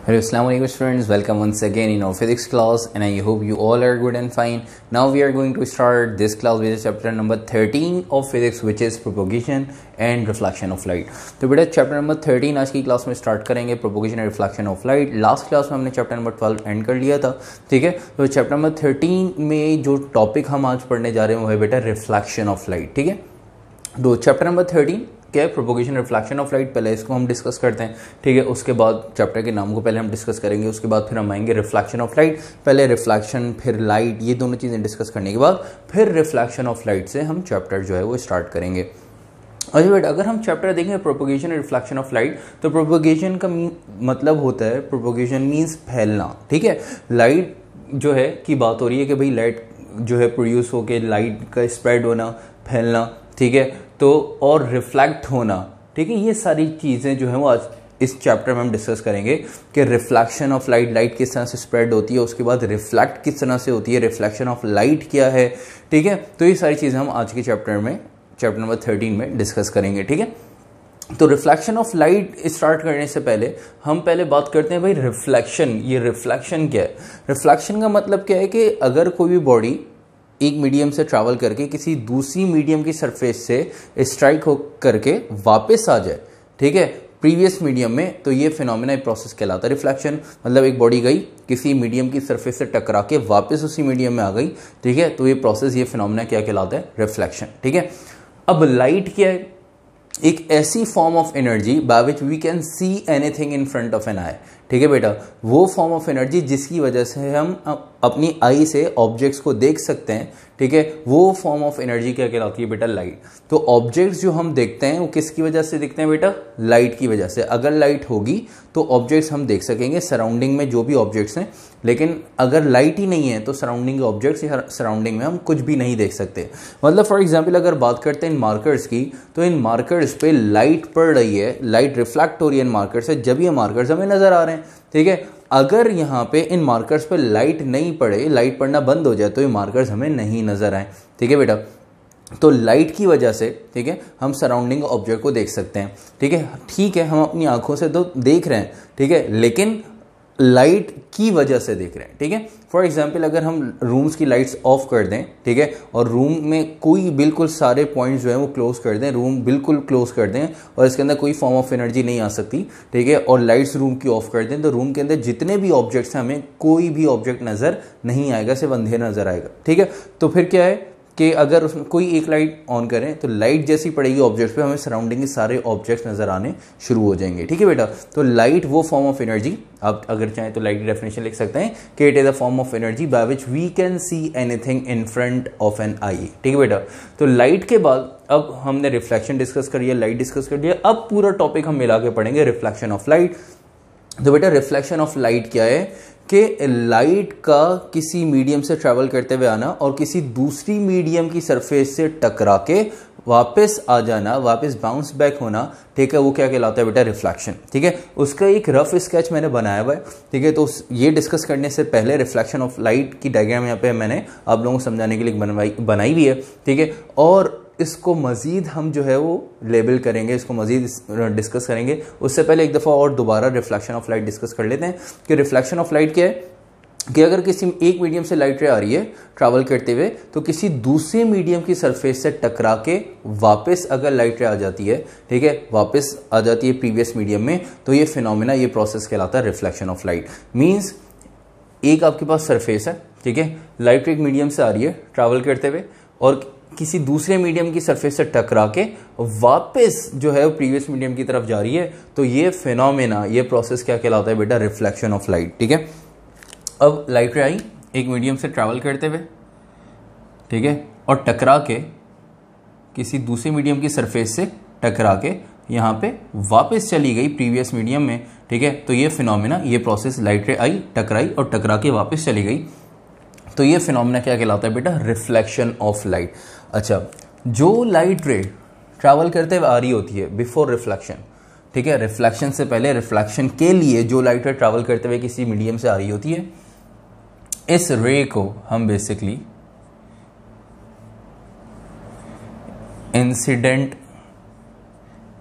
Hello, Assalamu alaikum friends. Welcome once again in our physics class, and I hope you all are good and fine. Now we are going to start this class with chapter number 13 of physics, which is propagation and reflection of light. तो बेटा chapter number 13 आज की class में start करेंगे, propagation and reflection of light. Last class में हमने chapter number 12 and कर लिया था, ठीक है. तो चैप्टर नंबर 13 में जो टॉपिक हम आज पढ़ने जा रहे हैं वो है बेटा रिफ्लेक्शन ऑफ लाइट, ठीक है. तो चैप्टर नंबर 13 क्या है, प्रोपोगेशन रिफ्लेक्शन ऑफ लाइट. पहले इसको हम डिस्कस करते हैं, ठीक है. उसके बाद चैप्टर के नाम को पहले हम डिस्कस करेंगे, उसके बाद फिर हम आएंगे रिफ्लेक्शन ऑफ लाइट. पहले रिफ्लेक्शन फिर लाइट, ये दोनों चीज़ें डिस्कस करने के बाद फिर रिफ्लेक्शन ऑफ लाइट से हम चैप्टर जो है वो स्टार्ट करेंगे. अच्छा बेटा, अगर हम चैप्टर देखें propagation and reflection of light, तो प्रोपोगेशन का मतलब होता है, प्रोपोगेशन मीन्स फैलना, ठीक है. लाइट जो है की बात हो रही है कि भाई लाइट जो है प्रोड्यूस होकर लाइट का स्प्रेड होना, फैलना, ठीक है. तो और रिफ्लेक्ट होना, ठीक है. ये सारी चीज़ें जो है वो आज इस चैप्टर में हम डिस्कस करेंगे कि रिफ्लेक्शन ऑफ लाइट, लाइट किस तरह से स्प्रेड होती है, उसके बाद रिफ्लेक्ट किस तरह से होती है, रिफ्लेक्शन ऑफ लाइट क्या है, ठीक है. तो ये सारी चीज़ें हम आज के चैप्टर में, चैप्टर नंबर 13 में डिस्कस करेंगे, ठीक है. तो रिफ्लेक्शन ऑफ लाइट स्टार्ट करने से पहले हम पहले बात करते हैं भाई रिफ्लेक्शन. ये रिफ्लेक्शन क्या है? रिफ्लेक्शन का मतलब क्या है कि अगर कोई भी बॉडी एक मीडियम से ट्रैवल करके किसी दूसरी मीडियम की सरफेस से स्ट्राइक हो करके वापस आ जाए, ठीक है, प्रीवियस मीडियम में, तो ये फिनोमेना प्रोसेस कहलाता है रिफ्लेक्शन. मतलब एक बॉडी गई किसी मीडियम की सरफेस से टकरा के वापस उसी मीडियम में आ गई, ठीक है. तो ये प्रोसेस, ये फिनोमेना क्या कहलाता है? रिफ्लेक्शन, ठीक है. अब लाइट क्या है? एक ऐसी form of energy by which we can see anything in front of an eye, ठीक है बेटा. वो फॉर्म ऑफ एनर्जी जिसकी वजह से हम अपनी आई से ऑब्जेक्ट्स को देख सकते हैं, ठीक है. वो फॉर्म ऑफ एनर्जी क्या कहलाती है बेटा? लाइट. तो ऑब्जेक्ट्स जो हम देखते हैं वो किसकी वजह से दिखते हैं बेटा? लाइट की वजह से. अगर लाइट होगी तो ऑब्जेक्ट्स हम देख सकेंगे, सराउंडिंग में जो भी ऑब्जेक्ट्स हैं. लेकिन अगर लाइट ही नहीं है तो सराउंडिंग ऑब्जेक्ट्स या सराउंडिंग में हम कुछ भी नहीं देख सकते. मतलब फॉर एग्जाम्पल अगर बात करते हैं इन मार्कर्स की, तो इन मार्कर्स पे लाइट पड़ रही है, लाइट रिफ्लेक्ट हो रही है इन मार्कर्स से, जब ये मार्कर्स हमें नजर आ रहे हैं, ठीक है. अगर यहाँ पे इन मार्कर्स पे लाइट नहीं पड़े, लाइट पड़ना बंद हो जाए, तो ये मार्कर्स हमें नहीं नजर आए, ठीक है बेटा. तो लाइट की वजह से, ठीक है, हम सराउंडिंग ऑब्जेक्ट को देख सकते हैं, ठीक है. ठीक है, हम अपनी आंखों से तो देख रहे हैं, ठीक है, लेकिन लाइट की वजह से देख रहे हैं, ठीक है. फॉर एग्जाम्पल अगर हम रूम्स की लाइट्स ऑफ कर दें, ठीक है, और रूम में कोई बिल्कुल सारे पॉइंट्स जो है वो क्लोज कर दें, रूम बिल्कुल क्लोज कर दें और इसके अंदर कोई फॉर्म ऑफ एनर्जी नहीं आ सकती, ठीक है, और लाइट्स रूम की ऑफ कर दें, तो रूम के अंदर जितने भी ऑब्जेक्ट्स हैं हमें कोई भी ऑब्जेक्ट नजर नहीं आएगा, सिर्फ अंधेरा नजर आएगा, ठीक है. तो फिर क्या है कि अगर उसमें कोई एक लाइट ऑन करें तो लाइट जैसी पड़ेगी ऑब्जेक्ट्स पे, हमें सराउंडिंग के सारे ऑब्जेक्ट्स नजर आने शुरू हो जाएंगे, ठीक है बेटा. तो लाइट वो फॉर्म ऑफ एनर्जी, आप अगर चाहें तो लाइट की डेफिनेशन लिख सकते हैं कि it is a form of energy by which we can see anything in front of an eye, ठीक है बेटा. तो लाइट के बाद अब हमने रिफ्लेक्शन डिस्कस कर लिया, लाइट डिस्कस कर लिया, अब पूरा टॉपिक हम मिला के पढ़ेंगे रिफ्लेक्शन ऑफ लाइट. तो बेटा रिफ्लेक्शन ऑफ लाइट क्या है कि लाइट का किसी मीडियम से ट्रैवल करते हुए आना और किसी दूसरी मीडियम की सरफेस से टकरा के वापस आ जाना, वापस बाउंस बैक होना, ठीक है, वो क्या कहलाता है बेटा? रिफ्लेक्शन, ठीक है. उसका एक रफ स्केच मैंने बनाया हुआ है, ठीक है. तो ये डिस्कस करने से पहले रिफ्लेक्शन ऑफ लाइट की डायग्राम यहाँ पे मैंने आप लोगों को समझाने के लिए बनाई हुई है, ठीक है. और इसको मजीद हम जो है वो लेबल करेंगे, इसको मजीद डिस्कस करेंगे. उससे पहले एक दफ़ा और दोबारा रिफ्लेक्शन ऑफ लाइट डिस्कस कर लेते हैं कि रिफ्लेक्शन ऑफ लाइट क्या है. कि अगर किसी एक मीडियम से लाइट रे आ रही है ट्रैवल करते हुए, तो किसी दूसरे मीडियम की सरफेस से टकरा के वापस अगर लाइट रे आ जाती है, ठीक है, वापस आ जाती है प्रीवियस मीडियम में, तो ये फिनोमेना, ये प्रोसेस कहलाता है रिफ्लेक्शन ऑफ लाइट. मीन्स एक आपके पास सरफेस है, ठीक है, लाइट एक मीडियम से आ रही है ट्रैवल करते हुए और किसी दूसरे मीडियम की सरफेस से टकरा के वापस जो है वो प्रीवियस मीडियम की तरफ जा रही है, तो ये फिनोमेना, ये प्रोसेस क्या कहलाता है बेटा? रिफ्लेक्शन ऑफ लाइट, ठीक है. अब लाइट रे आई एक मीडियम से ट्रैवल करते हुए, ठीक है, और टकरा के किसी दूसरे मीडियम की सरफेस से टकरा के यहाँ पे वापस चली गई प्रीवियस मीडियम में, ठीक है. तो ये फिनोमेना, ये प्रोसेस, लाइट रे आई, टकराई और टकरा के वापस चली गई, तो ये फिनोमेना क्या कहलाता है बेटा? Reflection of light. अच्छा, जो लाइट रे ट्रैवल करते हुए आ रही होती है बिफोर रिफ्लेक्शन, ठीक है, रिफ्लेक्शन से पहले, रिफ्लेक्शन के लिए जो लाइट रे ट्रैवल करते हुए किसी मीडियम से आ रही होती है, इस रे को हम बेसिकली इंसिडेंट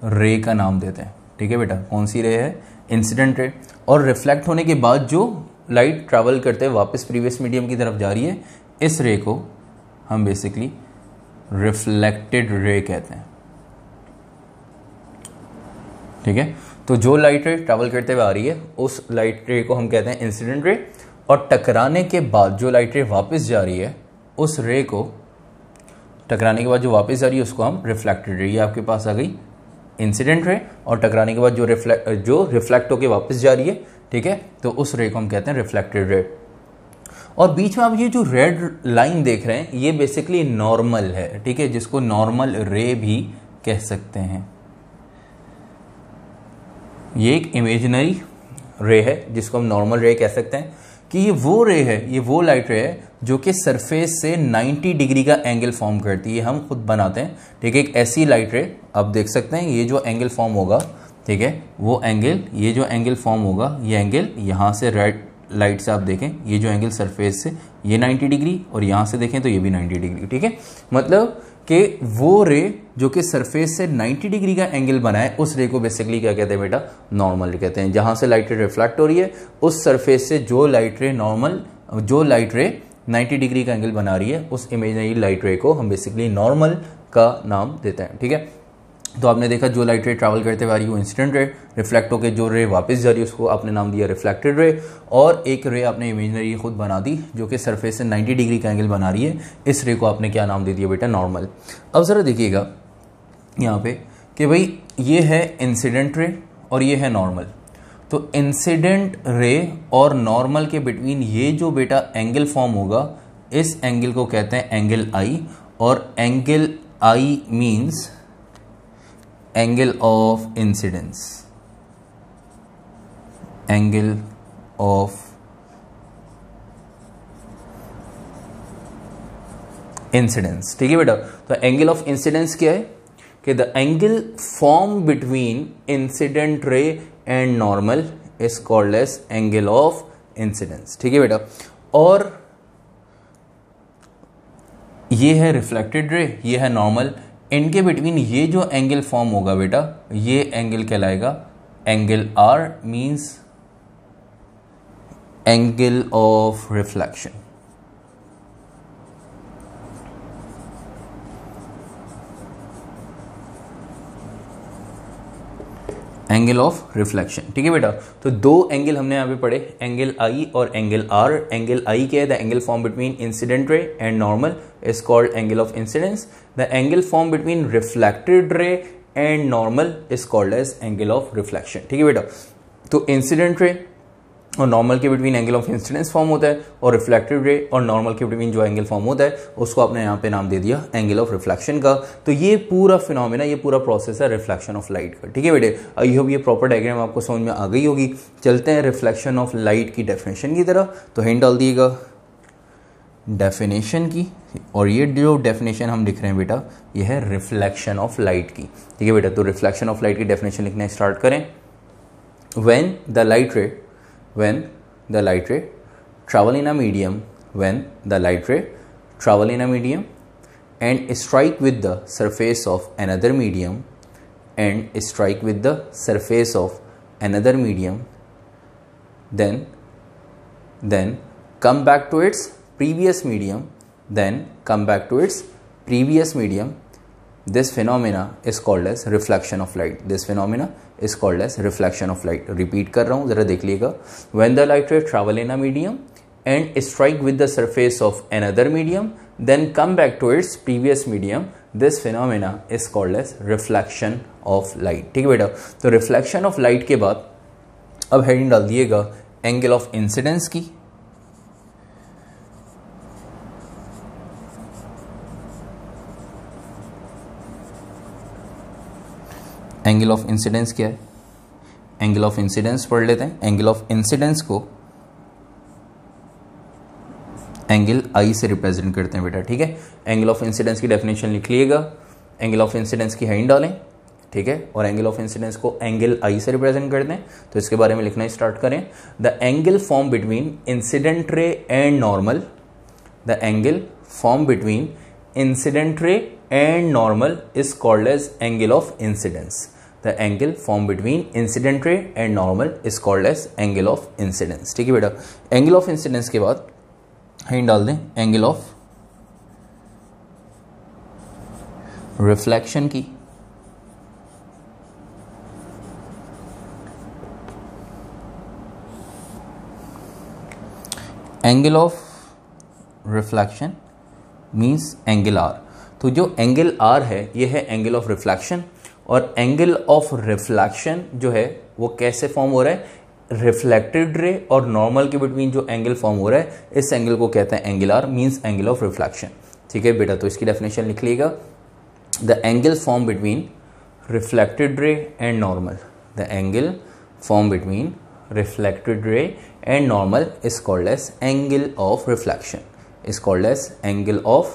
रे का नाम देते हैं, ठीक है बेटा, कौन सी रे है, इंसिडेंट रे। और रिफ्लेक्ट होने के बाद जो लाइट ट्रैवल करते हुए वापस प्रीवियस मीडियम की तरफ जा रही है, इस रे को हम बेसिकली रिफ्लेक्टेड रे कहते हैं, ठीक है। तो जो लाइट रे ट्रैवल करते हुए आ रही है उस लाइट रे को हम कहते हैं इंसिडेंट रे, और टकराने के बाद जो लाइट रे वापस जा रही है उस रे को, टकराने के बाद जो वापस जा रही है उसको हम रिफ्लेक्टेड रे, ये आपके पास आ गई इंसिडेंट रे, और टकराने के बाद जो रिफ्लेक्ट होकर वापस जा रही है, ठीक है, तो उस रे को हम कहते हैं रिफ्लेक्टेड रे। और बीच में आप ये जो रेड लाइन देख रहे हैं ये बेसिकली नॉर्मल है, ठीक है, जिसको नॉर्मल रे भी कह सकते हैं। ये एक इमेजिनरी रे है जिसको हम नॉर्मल रे कह सकते हैं, कि ये वो रे है, ये वो लाइट रे है जो कि सरफेस से 90 डिग्री का एंगल फॉर्म करती है, हम खुद बनाते हैं, ठीक है। एक ऐसी लाइट रे आप देख सकते हैं, ये जो एंगल फॉर्म होगा, ठीक है, वो एंगल, ये जो एंगल फॉर्म होगा, ये एंगल यहाँ से रेड लाइट से आप देखें, ये जो एंगल सरफेस से ये 90 डिग्री, और यहाँ से देखें तो ये भी 90 डिग्री, ठीक है। मतलब कि वो रे जो कि सरफेस से 90 डिग्री का एंगल बनाए, उस रे को बेसिकली क्या कहते हैं बेटा, नॉर्मल रे कहते हैं। जहां से लाइट रे रिफ्लेक्ट हो रही है उस सरफेस से जो लाइट रे 90 डिग्री का एंगल बना रही है, उस इमेजिनरी लाइट रे को हम बेसिकली नॉर्मल का नाम देते हैं, ठीक है। तो आपने देखा जो लाइट रे ट्रैवल करते हुए आ रही है वो इंसिडेंट रे, रिफ्लेक्ट होकर जो रे वापस जा रही है उसको आपने नाम दिया रिफ्लेक्टेड रे, और एक रे आपने इमेजिनरी खुद बना दी जो कि सरफेस से 90 डिग्री का एंगल बना रही है, इस रे को आपने क्या नाम दे दिया बेटा, नॉर्मल। अब ज़रा देखिएगा यहाँ पे कि भाई ये है इंसिडेंट रे और ये है नॉर्मल। तो इंसिडेंट रे और नॉर्मल के बिटवीन ये जो बेटा एंगल फॉर्म होगा, इस एंगल को कहते हैं एंगल आई, और angle I means angle of incidence, angle of incidence, ठीक है बेटा। तो एंगल ऑफ इंसिडेंस क्या है कि the angle form between incident ray and normal is called as angle of incidence, ठीक है बेटा। और ये है रिफ्लेक्टेड रे, ये है नॉर्मल, इनके बिटवीन ये जो एंगल फॉर्म होगा बेटा, ये एंगल कहलाएगा angle R, means angle of reflection, angle of reflection, ठीक है बेटा। तो दो एंगल हमने यहाँ पे पढ़े, एंगल आई और एंगल आर। एंगल आई क्या है, the angle form between incident ray and normal is called angle of incidence. The angle form between reflected ray and normal is called as angle of reflection, ठीक है बेटा। तो incident ray और normal के between angle of incidence form होता है, और reflected ray और नॉर्मल के बिटवीन जो एंगल फॉर्म होता है उसको आपने यहाँ पे नाम दे दिया एंगल ऑफ रिफ्लेक्शन का। तो ये पूरा फिनोमेना, ये पूरा प्रोसेस है रिफ्लेक्शन ऑफ लाइट का, ठीक है बेटे। आई होप ये प्रॉपर डायग्राम आपको समझ में आ गई होगी। चलते हैं रिफ्लेक्शन ऑफ लाइट की डेफिनेशन की तरफ। तो हिंट डाल दिएगा डेफिनेशन की, और ये जो डेफिनेशन हम लिख रहे हैं बेटा ये है रिफ्लेक्शन ऑफ लाइट की, ठीक है बेटा। तो रिफ्लेक्शन ऑफ लाइट की डेफिनेशन लिखना स्टार्ट करें। व्हेन द लाइट रे travel in a medium, when the light ray travel in a medium and strike with the surface of another medium, then come back to its previous medium, this phenomena is called as reflection of light. Repeat कर रहा हूँ, जरा देख लीजिएगा। When the light ray travel in a medium and strike with the surface of another medium, then come back to its previous medium, this phenomena is called as reflection of light, ठीक है बेटा। तो reflection of light के बाद अब heading डाल दिएगा angle of incidence की। Angle of incidence क्या है, एंगल ऑफ इंसिडेंस पढ़ लेते हैं। एंगल ऑफ इंसिडेंस को एंगल आई से रिप्रेजेंट करते हैं बेटा, ठीक है। एंगल ऑफ इंसिडेंस की डेफिनेशन लिख लीजिएगा, एंगल ऑफ इंसिडेंस की हेडिंग डालें, ठीक है, और एंगल ऑफ इंसिडेंस को एंगल आई से रिप्रेजेंट कर दें। तो इसके बारे में लिखना स्टार्ट करें। The angle form between incident ray and normal, the angle form between incident ray and normal is called as angle of incidence. The angle form between incident ray and normal is called as angle of incidence. ठीक है बेटा, angle of incidence के बाद हम डाल दें angle of reflection की। Angle of reflection means angle R. तो जो एंगल आर है ये है एंगल ऑफ रिफ्लेक्शन, और एंगल ऑफ रिफ्लेक्शन जो है वो कैसे फॉर्म हो रहा है, रिफ्लेक्टेड रे और नॉर्मल के बिटवीन जो एंगल फॉर्म हो रहा है इस एंगल को कहते हैं angle R, means angle of reflection. ठीक है बेटा, तो इसकी डेफिनेशन लिख लीजिएगा, the angle form between reflected ray and normal, the angle form between reflected ray and normal is called as angle of reflection, is called as angle of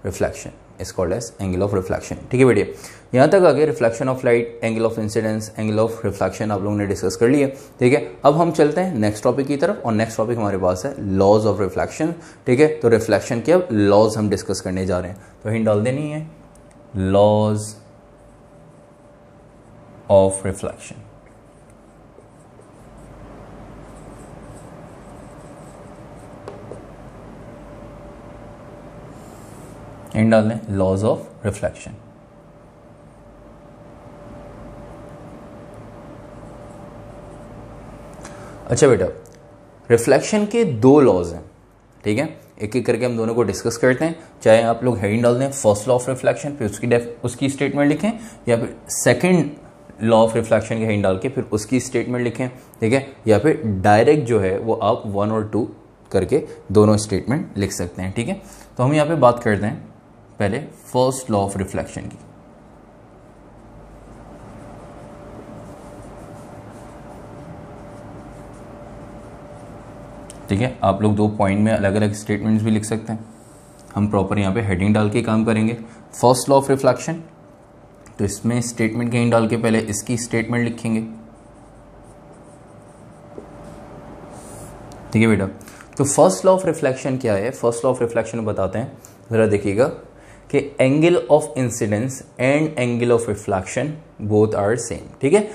reflection, is called as angle of reflection। ठीक है बेटे, यहाँ तक आगे reflection of light, angle of incidence, angle of reflection आप लोगों ने discuss कर लिया। ठीक है, अब हम चलते हैं नेक्स्ट टॉपिक की तरफ, और नेक्स्ट टॉपिक हमारे पास है लॉज ऑफ रिफ्लेक्शन। ठीक है, तो रिफ्लेक्शन के अब लॉज हम डिस्कस करने जा रहे हैं, तो हिंट डाल देनी है लॉज ऑफ रिफ्लेक्शन। एंड डाल दें लॉज ऑफ रिफ्लेक्शन। अच्छा बेटा, रिफ्लेक्शन के दो लॉज हैं। ठीक है, एक एक करके हम दोनों को डिस्कस करते हैं। चाहे आप लोग हेडिंग डाल दें फर्स्ट लॉ ऑफ रिफ्लेक्शन, फिर उसकी स्टेटमेंट लिखें, या फिर सेकंड लॉ ऑफ रिफ्लेक्शन के हेडिंग डाल के फिर उसकी स्टेटमेंट लिखें। ठीक है, या फिर डायरेक्ट जो है वो आप 1 और 2 करके दोनों स्टेटमेंट लिख सकते हैं। ठीक है, तो हम यहाँ पे बात करते हैं पहले फर्स्ट लॉ ऑफ रिफ्लेक्शन की। ठीक है, आप लोग 2 पॉइंट में अलग अलग स्टेटमेंट्स भी लिख सकते हैं, हम प्रॉपर यहाँ पे हेडिंग डाल के काम करेंगे। फर्स्ट लॉ ऑफ रिफ्लेक्शन, तो इसमें स्टेटमेंट कहीं डाल के पहले इसकी स्टेटमेंट लिखेंगे। ठीक है बेटा, तो फर्स्ट लॉ ऑफ रिफ्लेक्शन क्या है, फर्स्ट लॉ ऑफ रिफ्लेक्शन बताते हैं, जरा देखिएगा कि angle of incidence and angle of reflection both are same. ठीक है,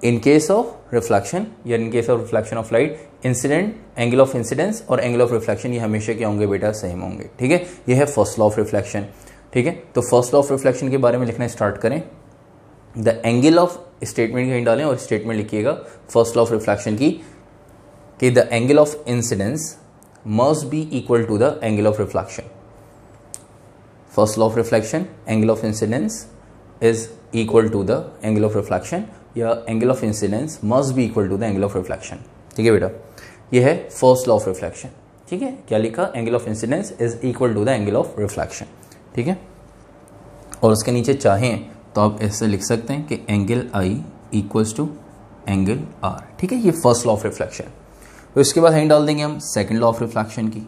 इन केस ऑफ रिफ्लेक्शन या in case of reflection of light, incident angle of incidence और एंगल ऑफ रिफ्लेक्शन ये हमेशा क्या होंगे बेटा, सेम होंगे। ठीक है, ये है फर्स्ट लॉ ऑफ रिफ्लेक्शन। ठीक है, तो फर्स्ट लॉ ऑफ रिफ्लेक्शन के बारे में लिखना स्टार्ट करें। द एंगल ऑफ स्टेटमेंट कहीं डालें और स्टेटमेंट लिखिएगा फर्स्ट लॉ ऑफ रिफ्लेक्शन की, कि the angle of incidence must be equal to the angle of reflection. First law of reflection, angle of incidence is equal to the angle of reflection, या angle of incidence must be equal to the angle of reflection। ठीक है बेटा, ये है first law of reflection। ठीक है, क्या लिखा, angle of incidence is equal to the angle of reflection। ठीक है, और उसके नीचे चाहें तो आप ऐसे लिख सकते हैं कि angle I equals to angle R। ठीक है, ये फर्स्ट लॉ ऑफ रिफ्लेक्शन। तो इसके बाद हम डाल देंगे हम सेकेंड लॉ ऑफ रिफ्लेक्शन की।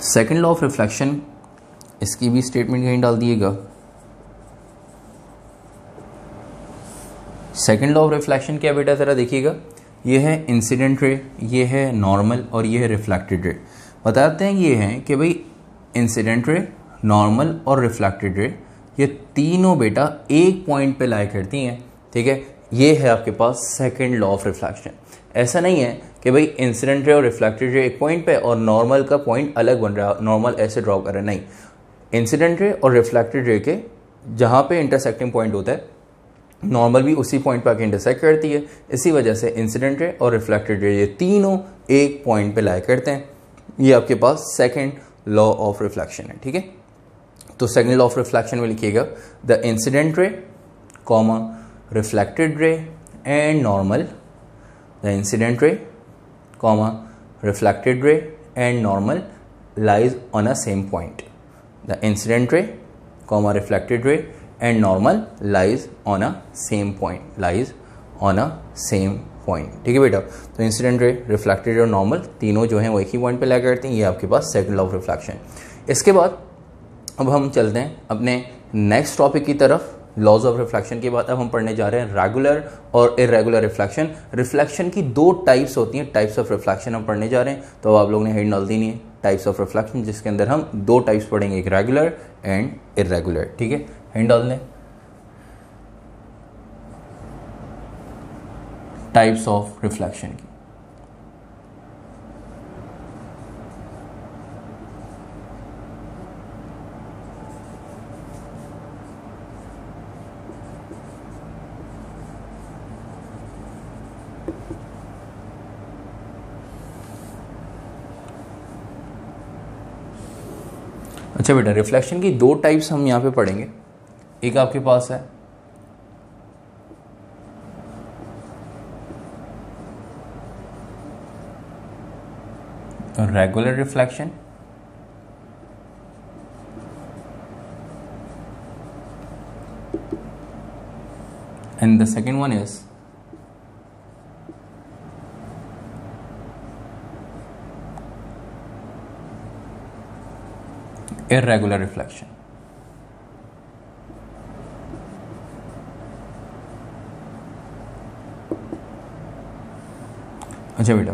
सेकेंड लॉ ऑफ रिफ्लेक्शन, इसकी भी स्टेटमेंट कहीं डाल दिएगा। सेकेंड लॉ ऑफ रिफ्लेक्शन क्या बेटा, जरा देखिएगा, ये है इंसिडेंट रे, ये है नॉर्मल और ये है रिफ्लेक्टेड रे। बताते हैं ये हैं कि भाई इंसिडेंट रे, नॉर्मल और रिफ्लेक्टेड रे ये तीनों बेटा एक पॉइंट पे लाई करती हैं। ठीक है, ये है आपके पास सेकेंड लॉ ऑफ रिफ्लेक्शन। ऐसा नहीं है कि भाई इंसिडेंट रे और रिफ्लेक्टेड रे एक पॉइंट पे और नॉर्मल का पॉइंट अलग बन रहा है, नॉर्मल ऐसे ड्रॉ कर रहा है, नहीं। इंसिडेंट रे और रिफ्लेक्टेड रे के जहाँ पे इंटरसेक्टिंग पॉइंट होता है, नॉर्मल भी उसी पॉइंट पर आके इंटरसेक्ट करती है। इसी वजह से इंसिडेंट रे और रिफ्लेक्टेड रे ये तीनों एक पॉइंट पे लाई करते हैं। ये आपके पास सेकेंड लॉ ऑफ रिफ्लेक्शन है। ठीक है, तो सेकेंड लॉ ऑफ रिफ्लेक्शन में लिखिएगा the incident ray comma reflected ray and normal, the incident ray comma reflected ray and normal lies on a same point. The incident ray comma reflected ray and normal lies on a same point, lies on a same point. ठीक है बेटा, तो incident रे, reflected ray और normal तीनों जो हैं वो एक ही पॉइंट पे लाई करते हैं। ये आपके पास सेकंड लॉ ऑफ रिफ्लेक्शन। इसके बाद अब हम चलते हैं अपने नेक्स्ट टॉपिक की तरफ, लॉज ऑफ रिफ्लेक्शन के बाद अब हम पढ़ने जा रहे हैं रेगुलर और इरेगुलर रिफ्लेक्शन। रिफ्लेक्शन की दो टाइप्स होती हैं, टाइप्स ऑफ रिफ्लेक्शन हम पढ़ने जा रहे हैं। तो आप लोगों ने हेड डाल देनी है टाइप्स ऑफ रिफ्लेक्शन, जिसके अंदर हम दो टाइप्स पढ़ेंगे, एक रेगुलर एंड इरेगुलर। ठीक है, हेड डाल दें टाइप्स ऑफ रिफ्लेक्शन की। अच्छा बेटा, रिफ्लेक्शन की दो टाइप्स हम यहां पे पढ़ेंगे। एक आपके पास है regular reflection and the second one is irregular reflection। अच्छा बेटा,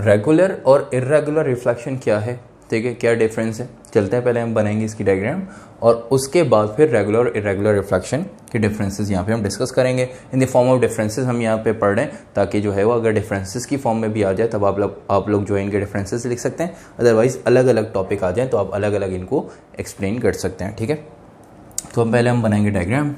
रेगुलर और इरेगुलर रिफ्लेक्शन क्या है, ठीक है, क्या डिफरेंस है, चलते हैं पहले हम बनाएंगे इसकी डायग्राम और उसके बाद फिर रेगुलर और इरेगुलर रिफ्लेक्शन के डिफरेंसेस यहाँ पे हम डिस्कस करेंगे। In the form of differences हम यहाँ पे पढ़ रहे हैं, ताकि जो है वो अगर डिफरेंसेस की फॉर्म में भी आ जाए तब आप लोग जो है इनके डिफरेंसेस लिख सकते हैं। अदरवाइज अलग अलग टॉपिक आ जाए तो आप अलग अलग इनको एक्सप्लेन कर सकते हैं। ठीक है, तो पहले हम बनाएंगे डायग्राम।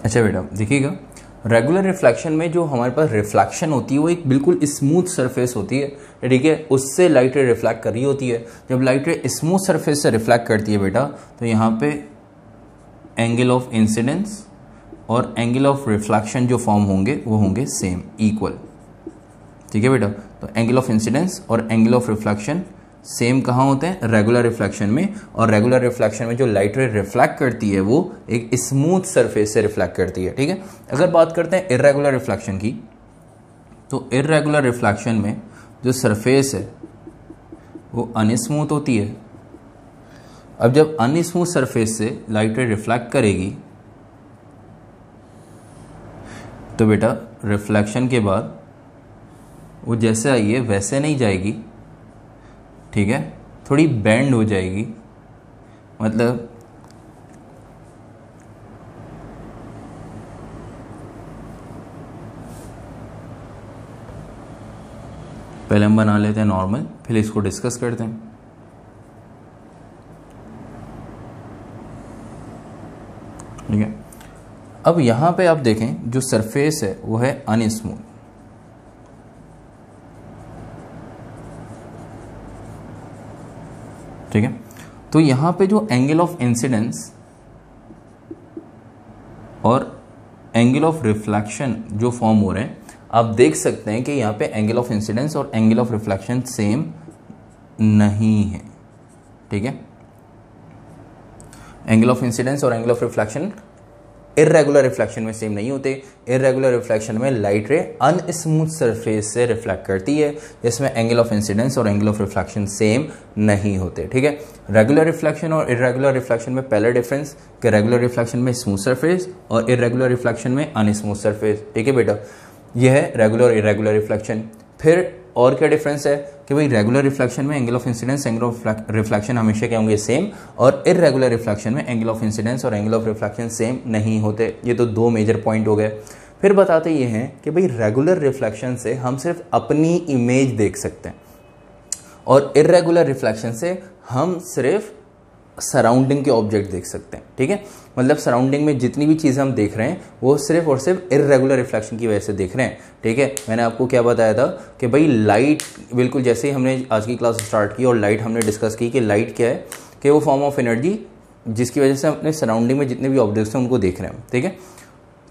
अच्छा बेटा देखिएगा, रेगुलर रिफ्लेक्शन में जो हमारे पास रिफ्लेक्शन होती है वो एक बिल्कुल स्मूथ सरफेस होती है, ठीक है, उससे लाइट रे रिफ्लेक्ट कर रही होती है। जब लाइट रे स्मूथ सरफेस से रिफ्लेक्ट करती है बेटा, तो यहाँ पे एंगल ऑफ इंसिडेंस और एंगल ऑफ रिफ्लेक्शन जो फॉर्म होंगे वो होंगे सेम, इक्वल। ठीक है बेटा, तो एंगल ऑफ इंसिडेंस और एंगल ऑफ रिफ्लेक्शन सेम कहाँ होते हैं, रेगुलर रिफ्लेक्शन में। और रेगुलर रिफ्लेक्शन में जो लाइट रे रिफ्लेक्ट करती है वो एक स्मूथ सरफेस से रिफ्लेक्ट करती है। ठीक है, अगर बात करते हैं इरेगुलर रिफ्लेक्शन की, तो इरेगुलर रिफ्लेक्शन में जो सरफेस है वो अनस्मूथ होती है। अब जब अनस्मूथ सरफेस से लाइट रे रिफ्लेक्ट करेगी तो बेटा रिफ्लेक्शन के बाद वो जैसे आई है वैसे नहीं जाएगी, ठीक है, थोड़ी बेंड हो जाएगी। मतलब पहले हम बना लेते हैं नॉर्मल, फिर इसको डिस्कस करते हैं। ठीक है, अब यहां पे आप देखें जो सरफेस है वो है अनस्मूथ। ठीक है, तो यहां पे जो एंगल ऑफ इंसिडेंस और एंगल ऑफ रिफ्लेक्शन जो फॉर्म हो रहे हैं, आप देख सकते हैं कि यहां पे एंगल ऑफ इंसिडेंस और एंगल ऑफ रिफ्लेक्शन सेम नहीं है। ठीक है, एंगल ऑफ इंसिडेंस और angle of reflection irregular reflection में सेम नहीं होते। इरेगुलर रिफ्लेक्शन में लाइट रे अनस्मूथ सरफेस से रिफ्लेक्ट करती है, जिसमें एंगल ऑफ इंसिडेंस और एंगल ऑफ रिफ्लेक्शन सेम नहीं होते। ठीक है, रेगुलर रिफ्लेक्शन और इरेगुलर रिफ्लेक्शन में पहला डिफरेंस कि रेगुलर रिफ्लेक्शन में स्मूथ सरफेस और इरेगुलर रिफ्लेक्शन में अनस्मूथ सरफेस। ठीक है बेटा, यह है रेगुलर और इरेगुलर रिफ्लेक्शन। फिर और क्या डिफरेंस है, कि भाई रेगुलर रिफ्लेक्शन में angle of incidence angle of reflection हमेशा क्या होंगे, सेम, और इररेगुलर रिफ्लेक्शन में एंगल ऑफ इंसिडेंस और एंगल ऑफ रिफ्लेक्शन सेम नहीं होते। ये तो दो मेजर पॉइंट हो गए। फिर बताते ये हैं कि भाई रेगुलर रिफ्लेक्शन से हम सिर्फ अपनी इमेज देख सकते हैं और इररेगुलर रिफ्लेक्शन से हम सिर्फ सराउंडिंग के ऑब्जेक्ट देख सकते हैं। ठीक है, मतलब सराउंडिंग में जितनी भी चीज़ें हम देख रहे हैं वो सिर्फ और सिर्फ इररेगुलर रिफ्लेक्शन की वजह से देख रहे हैं। ठीक है, मैंने आपको क्या बताया था कि भाई लाइट, बिल्कुल जैसे ही हमने आज की क्लास स्टार्ट की और लाइट हमने डिस्कस की कि लाइट क्या है, कि वो फॉर्म ऑफ एनर्जी जिसकी वजह से हम अपने सराउंडिंग में जितने भी ऑब्जेक्ट्स हैं उनको देख रहे हैं। ठीक है,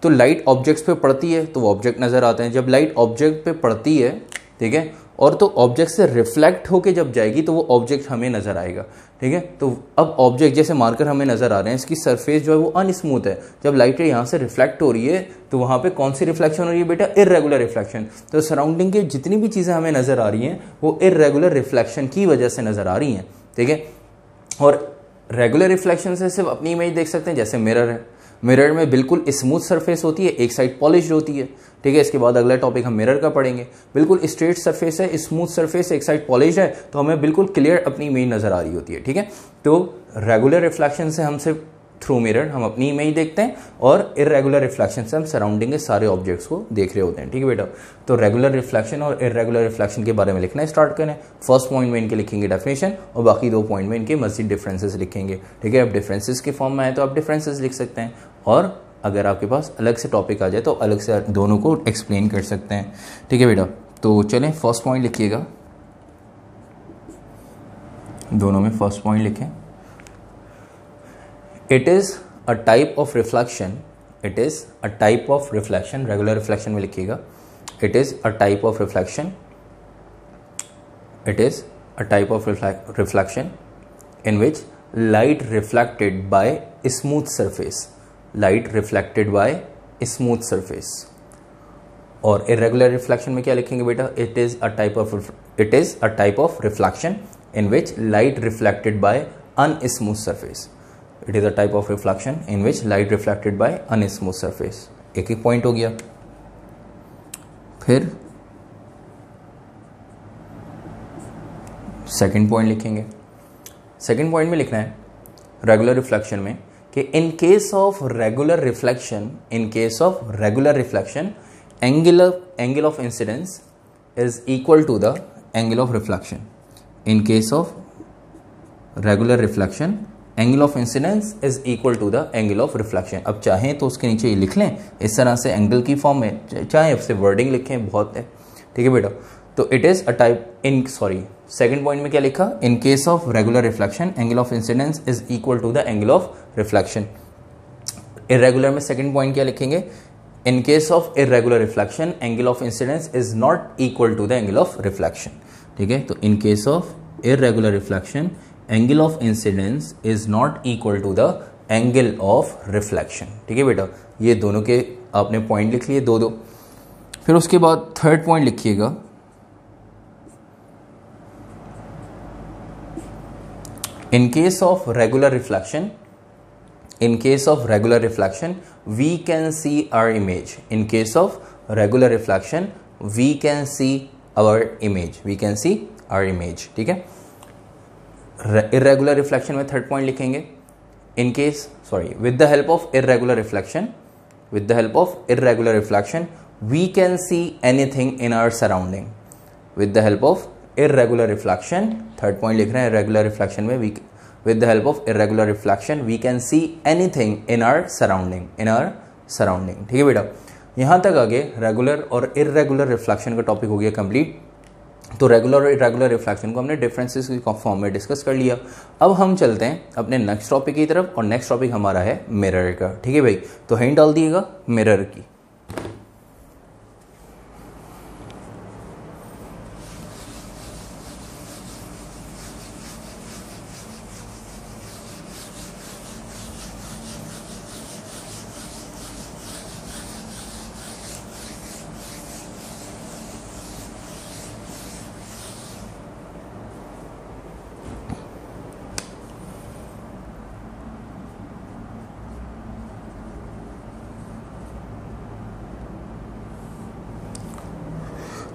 तो लाइट ऑब्जेक्ट्स पे पड़ती है तो वो ऑब्जेक्ट नज़र आते हैं। जब लाइट ऑब्जेक्ट पे पड़ती है, ठीक है, और तो ऑब्जेक्ट से रिफ्लेक्ट होके जब जाएगी तो वो ऑब्जेक्ट हमें नज़र आएगा। ठीक है, तो अब ऑब्जेक्ट जैसे मार्कर हमें नज़र आ रहे हैं, इसकी सरफेस जो है वो अनस्मूथ है। जब लाइट यहाँ से रिफ्लेक्ट हो रही है तो वहाँ पे कौन सी रिफ्लेक्शन हो रही है बेटा, इररेगुलर रिफ्लेक्शन। तो सराउंडिंग की जितनी भी चीज़ें हमें नज़र आ रही हैं वो इररेगुलर रिफ्लेक्शन की वजह से नज़र आ रही हैं। ठीक है, और रेगुलर रिफ्लेक्शन से सिर्फ अपनी इमेज देख सकते हैं। जैसे मिरर है, मिरर में बिल्कुल स्मूथ सरफेस होती है, एक साइड पॉलिश्ड होती है। ठीक है, इसके बाद अगला टॉपिक हम मिरर का पढ़ेंगे। बिल्कुल स्ट्रेट सरफेस है, स्मूथ सरफेस, एक साइड पॉलिश्ड है, तो हमें बिल्कुल क्लियर अपनी इमेज नजर आ रही होती है। ठीक है, तो रेगुलर रिफ्लेक्शन से हम सिर्फ थ्रू मिरर हम अपनी इमेज देखते हैं और इररेगुलर रिफ्लेक्शन से हम सराउंडिंग के सारे ऑब्जेक्ट्स को देख रहे होते हैं। ठीक है बेटा, तो रेगुलर रिफ्लेक्शन और इररेगुलर रिफ्लेक्शन के बारे में लिखना स्टार्ट करें। फर्स्ट पॉइंट में इनके लिखेंगे डेफिनेशन और बाकी दो पॉइंट में इनके मजीद डिफरेंसेस लिखेंगे। ठीक है, अब डिफरेंसेस के फॉर्म में आए तो आप डिफरेंसेस लिख सकते हैं, और अगर आपके पास अलग से टॉपिक आ जाए तो अलग से दोनों को एक्सप्लेन कर सकते हैं। ठीक है बेटा, तो चलें फर्स्ट पॉइंट लिखिएगा, दोनों में फर्स्ट पॉइंट लिखें। It is a type of reflection, it is a type of reflection, regular reflection में लिखिएगा, it is a type of reflection, it is a type of reflection in which light reflected by smooth surface, light reflected by smooth surface। और irregular reflection में क्या लिखेंगे बेटा, it is a type of reflection in which light reflected by unsmooth surface, it is a type of reflection in which light reflected by unsmooth surface। एक ही point हो गया। फिर second point लिखेंगे। Second point में लिखना है regular reflection में कि in case of regular reflection, in case of regular reflection angle of incidence is equal to the angle of reflection. In case of regular reflection angle of incidence is equal to the angle of reflection. अब चाहें तो उसके नीचे ये लिख लें इस तरह से एंगल की फॉर्म में, चाहे उससे वर्डिंग लिखें, बहुत है। ठीक है बेटा, तो it is a type in second point में क्या लिखा, in case of regular reflection angle of incidence is equal to the angle of reflection. Irregular में सेकंड पॉइंट क्या लिखेंगे, in case of irregular reflection angle of incidence is not equal to the angle of reflection. ठीक है, तो in case of irregular reflection angle of incidence is not equal to the angle of reflection. ठीक है बेटा, ये दोनों के आपने पॉइंट लिख लिए दो दो। फिर उसके बाद थर्ड पॉइंट लिखिएगा, in case of regular reflection, in case of regular reflection we can see our image, in case of regular reflection we can see our image, we can see our image। ठीक है, irregular reflection में third point लिखेंगे, in case with the help of irregular reflection, with the help of irregular reflection we can see anything in our surrounding, with the help of irregular reflection, third point लिख रहे हैं irregular reflection में with the help of irregular reflection we can see anything in our surrounding, in our surrounding। ठीक है बेटा, यहाँ तक आगे रेगुलर और इररेगुलर रिफ्लेक्शन का टॉपिक हो गया कंप्लीट। तो रेगुलर और इररेगुलर रिफ्लेक्शन को हमने डिफरेंसेस की फॉर्म में डिस्कस कर लिया। अब हम चलते हैं अपने नेक्स्ट टॉपिक की तरफ, और नेक्स्ट टॉपिक हमारा है मिरर का। ठीक है भाई, तो हिंट डाल दिएगा मिरर की।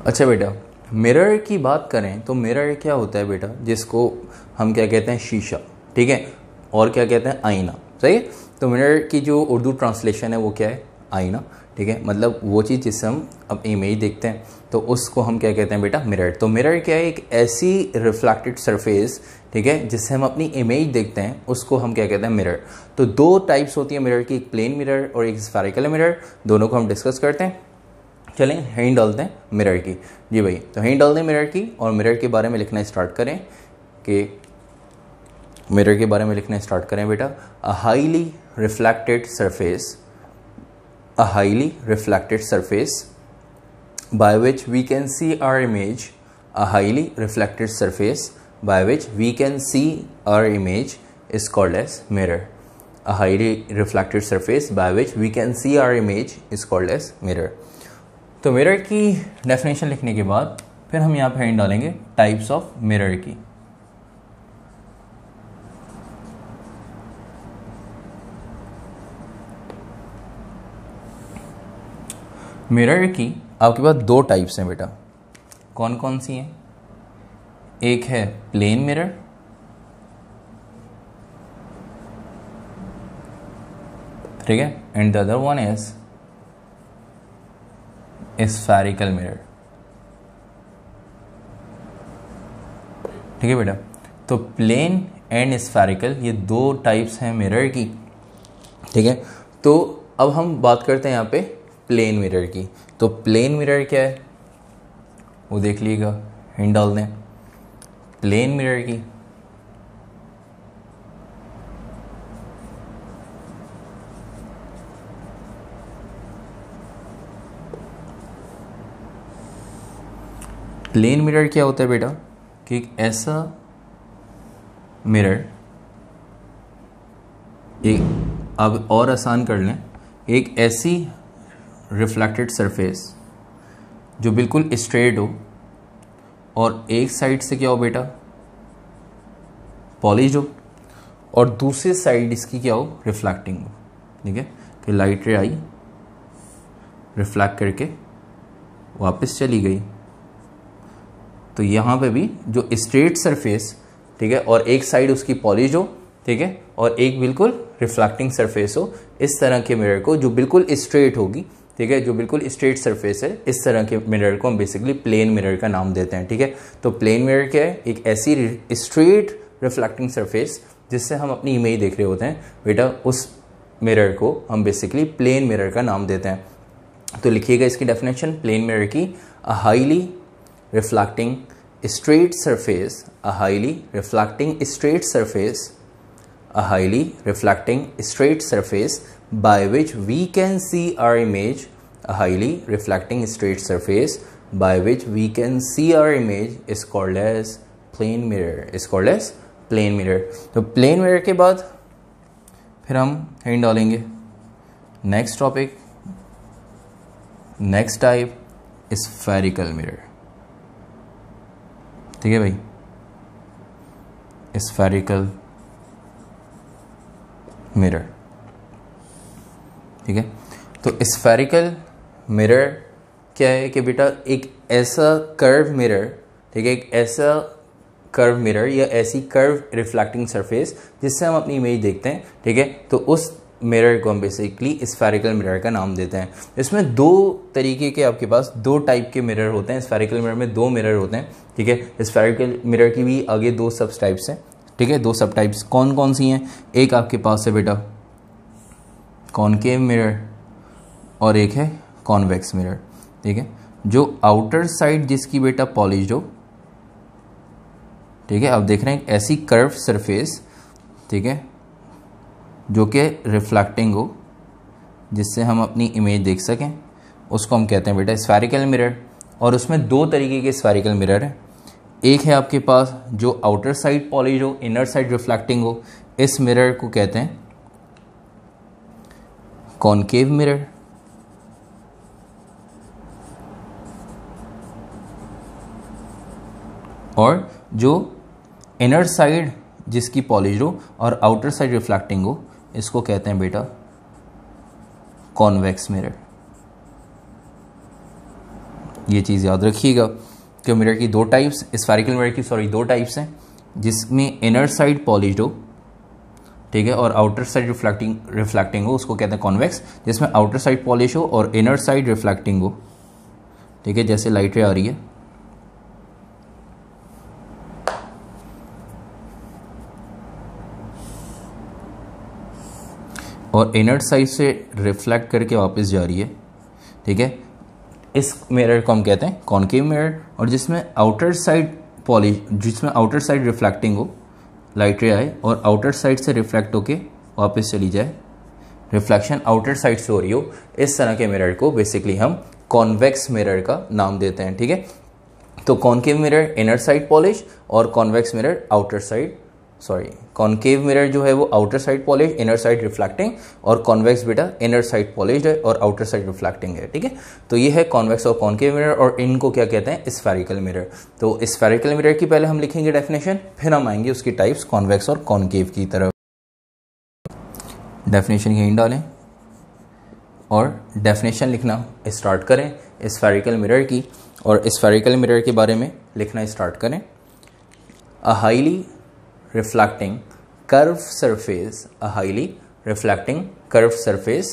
अच्छा बेटा, मिरर की बात करें तो मिरर क्या होता है बेटा, जिसको हम क्या कहते हैं, शीशा, ठीक है, और क्या कहते हैं, आईना, सही है। तो मिरर की जो उर्दू ट्रांसलेशन है वो क्या है, आईना, ठीक है, मतलब वो चीज़ जिससे हम अब इमेज देखते हैं तो उसको हम क्या कहते हैं बेटा, मिरर। तो मिरर क्या है, एक ऐसी रिफ्लेक्टेड सरफेस, ठीक है, जिससे हम अपनी इमेज देखते हैं, उसको हम क्या कहते हैं, मिरर। तो दो टाइप्स होती है मिरर की, एक प्लेन मिरर और एक स्फेरिकल मिरर, दोनों को हम डिस्कस करते हैं। चलें हिंट डालते हैं मिरर की। जी भाई, तो हिंट डाल दें मिरर की और मिरर के बारे में लिखना स्टार्ट करें कि मिरर के बारे में लिखना स्टार्ट करें बेटा। A highly reflected surface, a highly reflected surface by which we can see our image, a highly reflected surface by which we can see our image is called as mirror. A highly reflected surface by which we can see our image is called as mirror. तो mirror की definition लिखने के बाद फिर हम यहाँ पे hint डालेंगे टाइप्स ऑफ मिरर की। मिरर की आपके पास दो टाइप्स हैं बेटा, कौन कौन सी हैं? एक है प्लेन मिरर, ठीक है, and the other one is spherical mirror, ठीक है बेटा। तो प्लेन एंड स्फेरिकल ये दो टाइप्स हैं मिरर की, ठीक है। तो अब हम बात करते हैं यहाँ पे प्लेन मिरर की। तो प्लेन मिरर क्या है वो देख लीजिएगा, हिंट डाल दें प्लेन मिरर की। प्लेन मिरर क्या होता है बेटा कि एक ऐसा मिरर, एक अब और आसान कर लें, एक ऐसी रिफ्लेक्टेड सरफेस जो बिल्कुल स्ट्रेट हो और एक साइड से क्या हो बेटा, पॉलिश हो, और दूसरी साइड इसकी क्या हो, रिफ्लेक्टिंग हो, ठीक है, कि लाइट रे आई, रिफ्लेक्ट करके वापस चली गई। तो यहाँ पे भी जो स्ट्रेट सरफेस, ठीक है, और एक साइड उसकी पॉलिश हो, ठीक है, और एक बिल्कुल रिफ्लेक्टिंग सरफेस हो, इस तरह के मिरर को जो बिल्कुल स्ट्रेट होगी, ठीक है, जो बिल्कुल स्ट्रेट सरफेस है, इस तरह के मिरर को हम बेसिकली प्लेन मिरर का नाम देते हैं, ठीक है। तो प्लेन मिरर क्या है, एक ऐसी स्ट्रेट रिफ्लेक्टिंग सरफेस जिससे हम अपनी इमेज देख रहे होते हैं बेटा, उस मिरर को हम बेसिकली प्लेन मिरर का नाम देते हैं। तो लिखिएगा इसकी डेफिनेशन प्लेन मिरर की, a highly reflecting straight surface, a highly reflecting straight surface, a highly reflecting straight surface by which we can see our image, a highly reflecting straight surface by which we can see our image is called as plane mirror, is called as plane mirror. तो plane mirror के बाद फिर हम hint डालेंगे next topic, next type spherical mirror, ठीक है भाई, spherical mirror, ठीक है। तो स्फेरिकल मिरर क्या है कि बेटा एक ऐसा कर्व मिरर, ठीक है, एक ऐसा कर्व मिरर या ऐसी कर्व रिफ्लेक्टिंग सरफेस जिससे हम अपनी इमेज देखते हैं, ठीक है। तो उस मिरर को हम बेसिकली स्फेरिकल मिरर का नाम देते हैं। इसमें दो तरीके के आपके पास दो टाइप के मिरर होते हैं, स्फेरिकल मिरर में दो मिरर होते हैं, ठीक है। स्फेरिकल मिरर की भी आगे दो सब टाइप्स हैं, ठीक है, दो सब टाइप्स कौन कौन सी हैं? एक आपके पास है बेटा कॉनकेव मिरर और एक है कॉन्वेक्स मिरर, ठीक है। जो आउटर साइड जिसकी बेटा पॉलिश्ड हो, ठीक है, आप देख रहे हैं ऐसी कर्व सरफेस, ठीक है, जो कि रिफ्लेक्टिंग हो जिससे हम अपनी इमेज देख सकें, उसको हम कहते हैं बेटा स्फेरिकल मिरर। और उसमें दो तरीके के स्फेरिकल मिरर हैं, एक है आपके पास जो आउटर साइड पॉलिश हो, इनर साइड रिफ्लेक्टिंग हो, इस मिरर को कहते हैं कॉनकेव मिरर, और जो इनर साइड जिसकी पॉलिश हो और आउटर साइड रिफ्लेक्टिंग हो, इसको कहते हैं बेटा कॉन्वेक्स मिरर। ये चीज़ याद रखिएगा कि मिरर की दो टाइप्स, स्फेरिकल मिरर की दो टाइप्स हैं, जिसमें इनर साइड पॉलिश्ड हो, ठीक है, और आउटर साइड रिफ्लेक्टिंग हो, उसको कहते हैं कॉन्वेक्स। जिसमें आउटर साइड पॉलिश हो और इनर साइड रिफ्लेक्टिंग हो, ठीक है, जैसे लाइट रे आ रही है, और इनर साइड से रिफ्लेक्ट करके वापस जा रही है, ठीक है। इस मिरर को हम कहते हैं कॉनकेव मिरर। और जिसमें आउटर साइड पॉलिश, जिसमें आउटर साइड रिफ्लेक्टिंग हो, लाइट रे आए और आउटर साइड से रिफ्लेक्ट होके वापस चली जाए, रिफ्लेक्शन आउटर साइड से हो रही हो, इस तरह के मिरर को बेसिकली हम कॉन्वेक्स मिरर का नाम देते हैं, ठीक है। तो concave mirror inner side polish और convex mirror outer side, concave mirror जो है वो outer side polish, inner side reflecting, और कॉन्वेक्स बेटा इनर साइड पॉलिश्ड है और आउटर साइड रिफ्लेक्टिंग है, ठीक है। तो ये है कॉन्वेक्स और कॉनकेव मिरर, और इनको क्या कहते हैं, स्फेरिकल मिरर। तो स्फेरिकल मिरर की पहले हम लिखेंगे डेफिनेशन, फिर हम आएंगे उसकी टाइप्स कॉन्वेक्स और कॉनकेव की तरफ। डेफिनेशन यहीं डालें और डेफिनेशन लिखना स्टार्ट करें स्फेरिकल मिरर की, और स्फेरिकल मिरर के बारे में लिखना स्टार्ट करें। A highly reflecting curved surface, a highly reflecting curved surface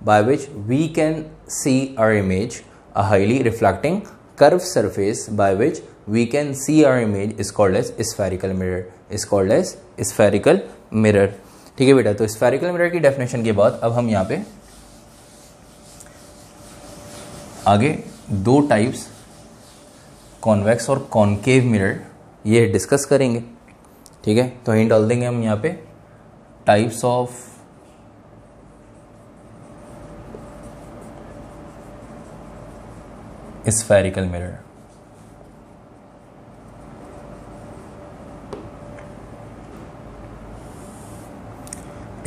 by which we can see our image, a highly reflecting curved surface by which we can see our image is called as spherical mirror, is called as spherical mirror, ठीक है बेटा। तो spherical mirror की definition के बाद अब हम यहाँ पे आगे दो टाइप्स कॉन्वेक्स और कॉनकेव मिरर ये डिस्कस करेंगे, ठीक है। तो यहीं डाल देंगे हम यहाँ पे types of spherical mirror.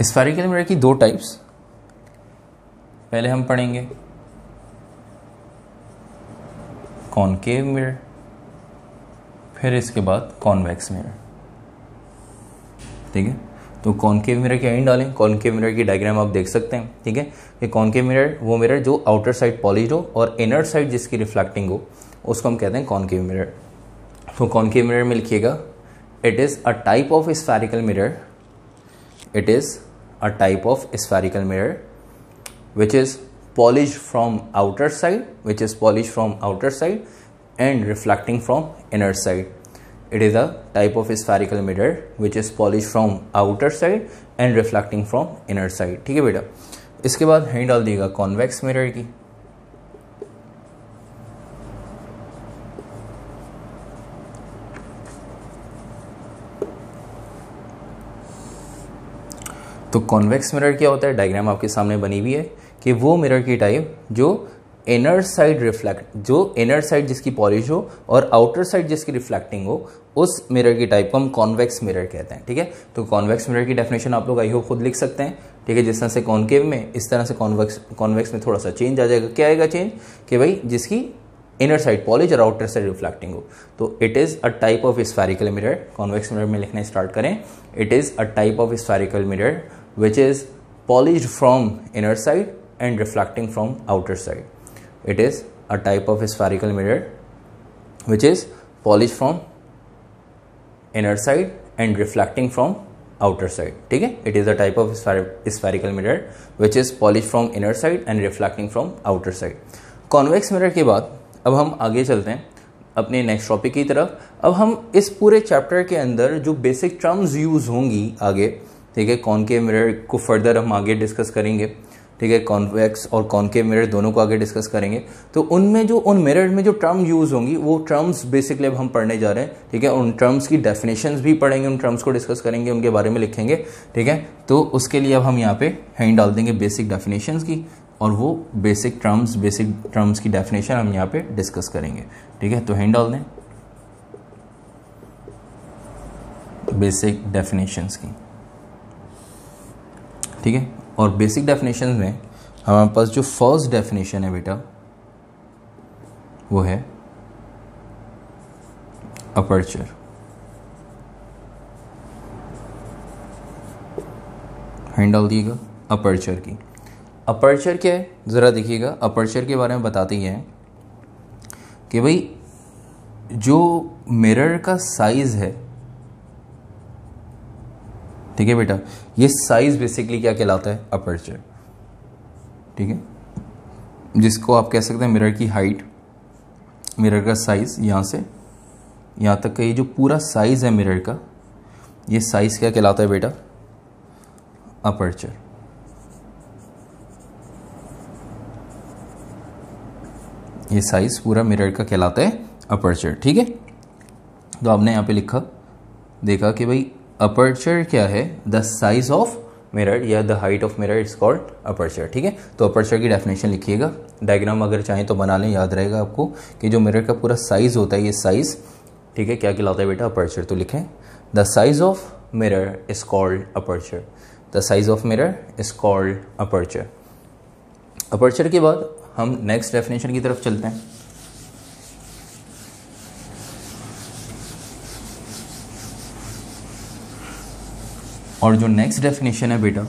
Spherical mirror की दो टाइप्स पहले हम पढ़ेंगे, कॉनकेव मिरर, फिर इसके बाद कॉन्वेक्स मिरर, ठीक है। तो कॉनकेव मिरर के यहीं डालें, कॉनकेव मिरर की डायग्राम आप देख सकते हैं, ठीक है। ये कॉनकेव मिरर वो मिरर जो आउटर साइड पॉलिश्ड हो और इनर साइड जिसकी रिफ्लेक्टिंग हो, उसको हम कहते हैं कॉनकेव मिरर। तो कॉनकेव मिरर में लिखिएगा, it is a type of spherical mirror, it is a type of spherical mirror which is polished from outer side, which is polished from outer side and reflecting from inner side. It is a type of spherical mirror which is polished from outer side and reflecting from inner side, ठीक है बेटा। इसके बाद यहीं डाल दिएगा convex mirror की। तो convex mirror क्या होता है, डायग्राम आपके सामने बनी हुई है कि वो मिरर की टाइप जो इनर साइड रिफ्लेक्ट, जो इनर साइड जिसकी पॉलिश हो और आउटर साइड जिसकी रिफ्लेक्टिंग हो, उस मिरर की टाइप को हम कॉन्वेक्स मिरर कहते हैं, ठीक है। तो कॉन्वेक्स मिरर की डेफिनेशन आप लोग आई होप खुद लिख सकते हैं, ठीक है। जिस तरह से कॉनकेव में, इस तरह से कॉन्वेक्स में थोड़ा सा चेंज आ जाएगा। क्या आएगा चेंज, कि भाई जिसकी इनर साइड पॉलिश और आउटर साइड रिफ्लेक्टिंग हो। तो it is a type of spherical mirror, convex mirror में लिखना स्टार्ट करें, it is a type of spherical mirror which is polished from inner side and reflecting from outer side. It is a type of spherical mirror which is polished from inner side and reflecting from outer side, ठीक है। It is a type of spherical mirror which is polished from inner side and reflecting from outer side। Convex mirror के बाद अब हम आगे चलते हैं अपने नेक्स्ट टॉपिक की तरफ। अब हम इस पूरे चैप्टर के अंदर जो बेसिक टर्म्स यूज होंगी आगे, ठीक है, कॉनकेव मिरर को फर्दर हम आगे डिस्कस करेंगे, ठीक है। कॉन्वेक्स और कॉनकेव मिरर दोनों को आगे डिस्कस करेंगे। तो उनमें जो उन मिरर में जो टर्म यूज होंगी वो टर्म्स बेसिकली अब हम पढ़ने जा रहे हैं, ठीक है। उन टर्म्स की डेफिनेशंस भी पढ़ेंगे, उन टर्म्स को डिस्कस करेंगे, उनके बारे में लिखेंगे, ठीक है। तो उसके लिए अब हम यहाँ पे हैंड डाल देंगे बेसिक डेफिनेशंस की, और वो बेसिक टर्म्स की डेफिनेशन हम यहाँ पे डिस्कस करेंगे, ठीक है। तो हैंड डाल दें बेसिक डेफिनेशंस की, ठीक है। और बेसिक डेफिनेशन में हमारे पास जो फर्स्ट डेफिनेशन है बेटा वो है अपर्चर। हैंड डाल दिएगा अपर्चर की। अपर्चर क्या है ज़रा देखिएगा। अपर्चर के बारे में बताते ही हैं कि भाई जो मिरर का साइज है, ठीक है बेटा, ये साइज बेसिकली क्या कहलाता है? अपर्चर, ठीक है, जिसको आप कह सकते हैं मिरर की हाइट, मिरर का साइज, यहाँ से यहाँ तक का ये जो पूरा साइज है मिरर का, ये साइज क्या कहलाता है बेटा? अपर्चर। ये साइज पूरा मिरर का कहलाता है अपर्चर, ठीक है। तो आपने यहाँ पे लिखा, देखा कि भाई अपर्चर क्या है? द साइज ऑफ मिरर या the height of mirror is called aperture, ठीक है। तो अपर्चर की डेफिनेशन लिखिएगा, डायग्राम अगर चाहें तो बना लें, याद रहेगा आपको कि जो मिरर का पूरा साइज होता है, ये साइज, ठीक है, क्या कहलाता है बेटा? अपर्चर। तो लिखें, the size of mirror is called aperture, the size of mirror is called aperture. Aperture के बाद हम नेक्स्ट डेफिनेशन की तरफ चलते हैं। और जो नेक्स्ट डेफिनेशन है बेटा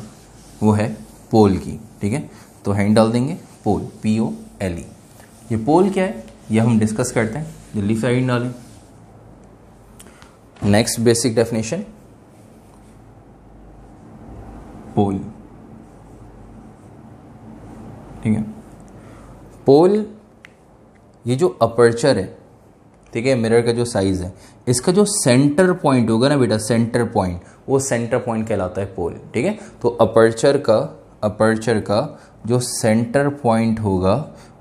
वो है पोल की, ठीक है। तो हैंड डाल देंगे पोल, POLE। ये पोल क्या है ये हम डिस्कस करते हैं, जल्दी से हैंड डालें। नेक्स्ट बेसिक डेफिनेशन, पोल, ठीक है। पोल, ये जो अपर्चर है, ठीक है, मिरर का जो साइज है, इसका जो सेंटर पॉइंट होगा ना बेटा, सेंटर पॉइंट, वो सेंटर पॉइंट कहलाता है पोल, ठीक है। तो अपर्चर का जो सेंटर पॉइंट होगा,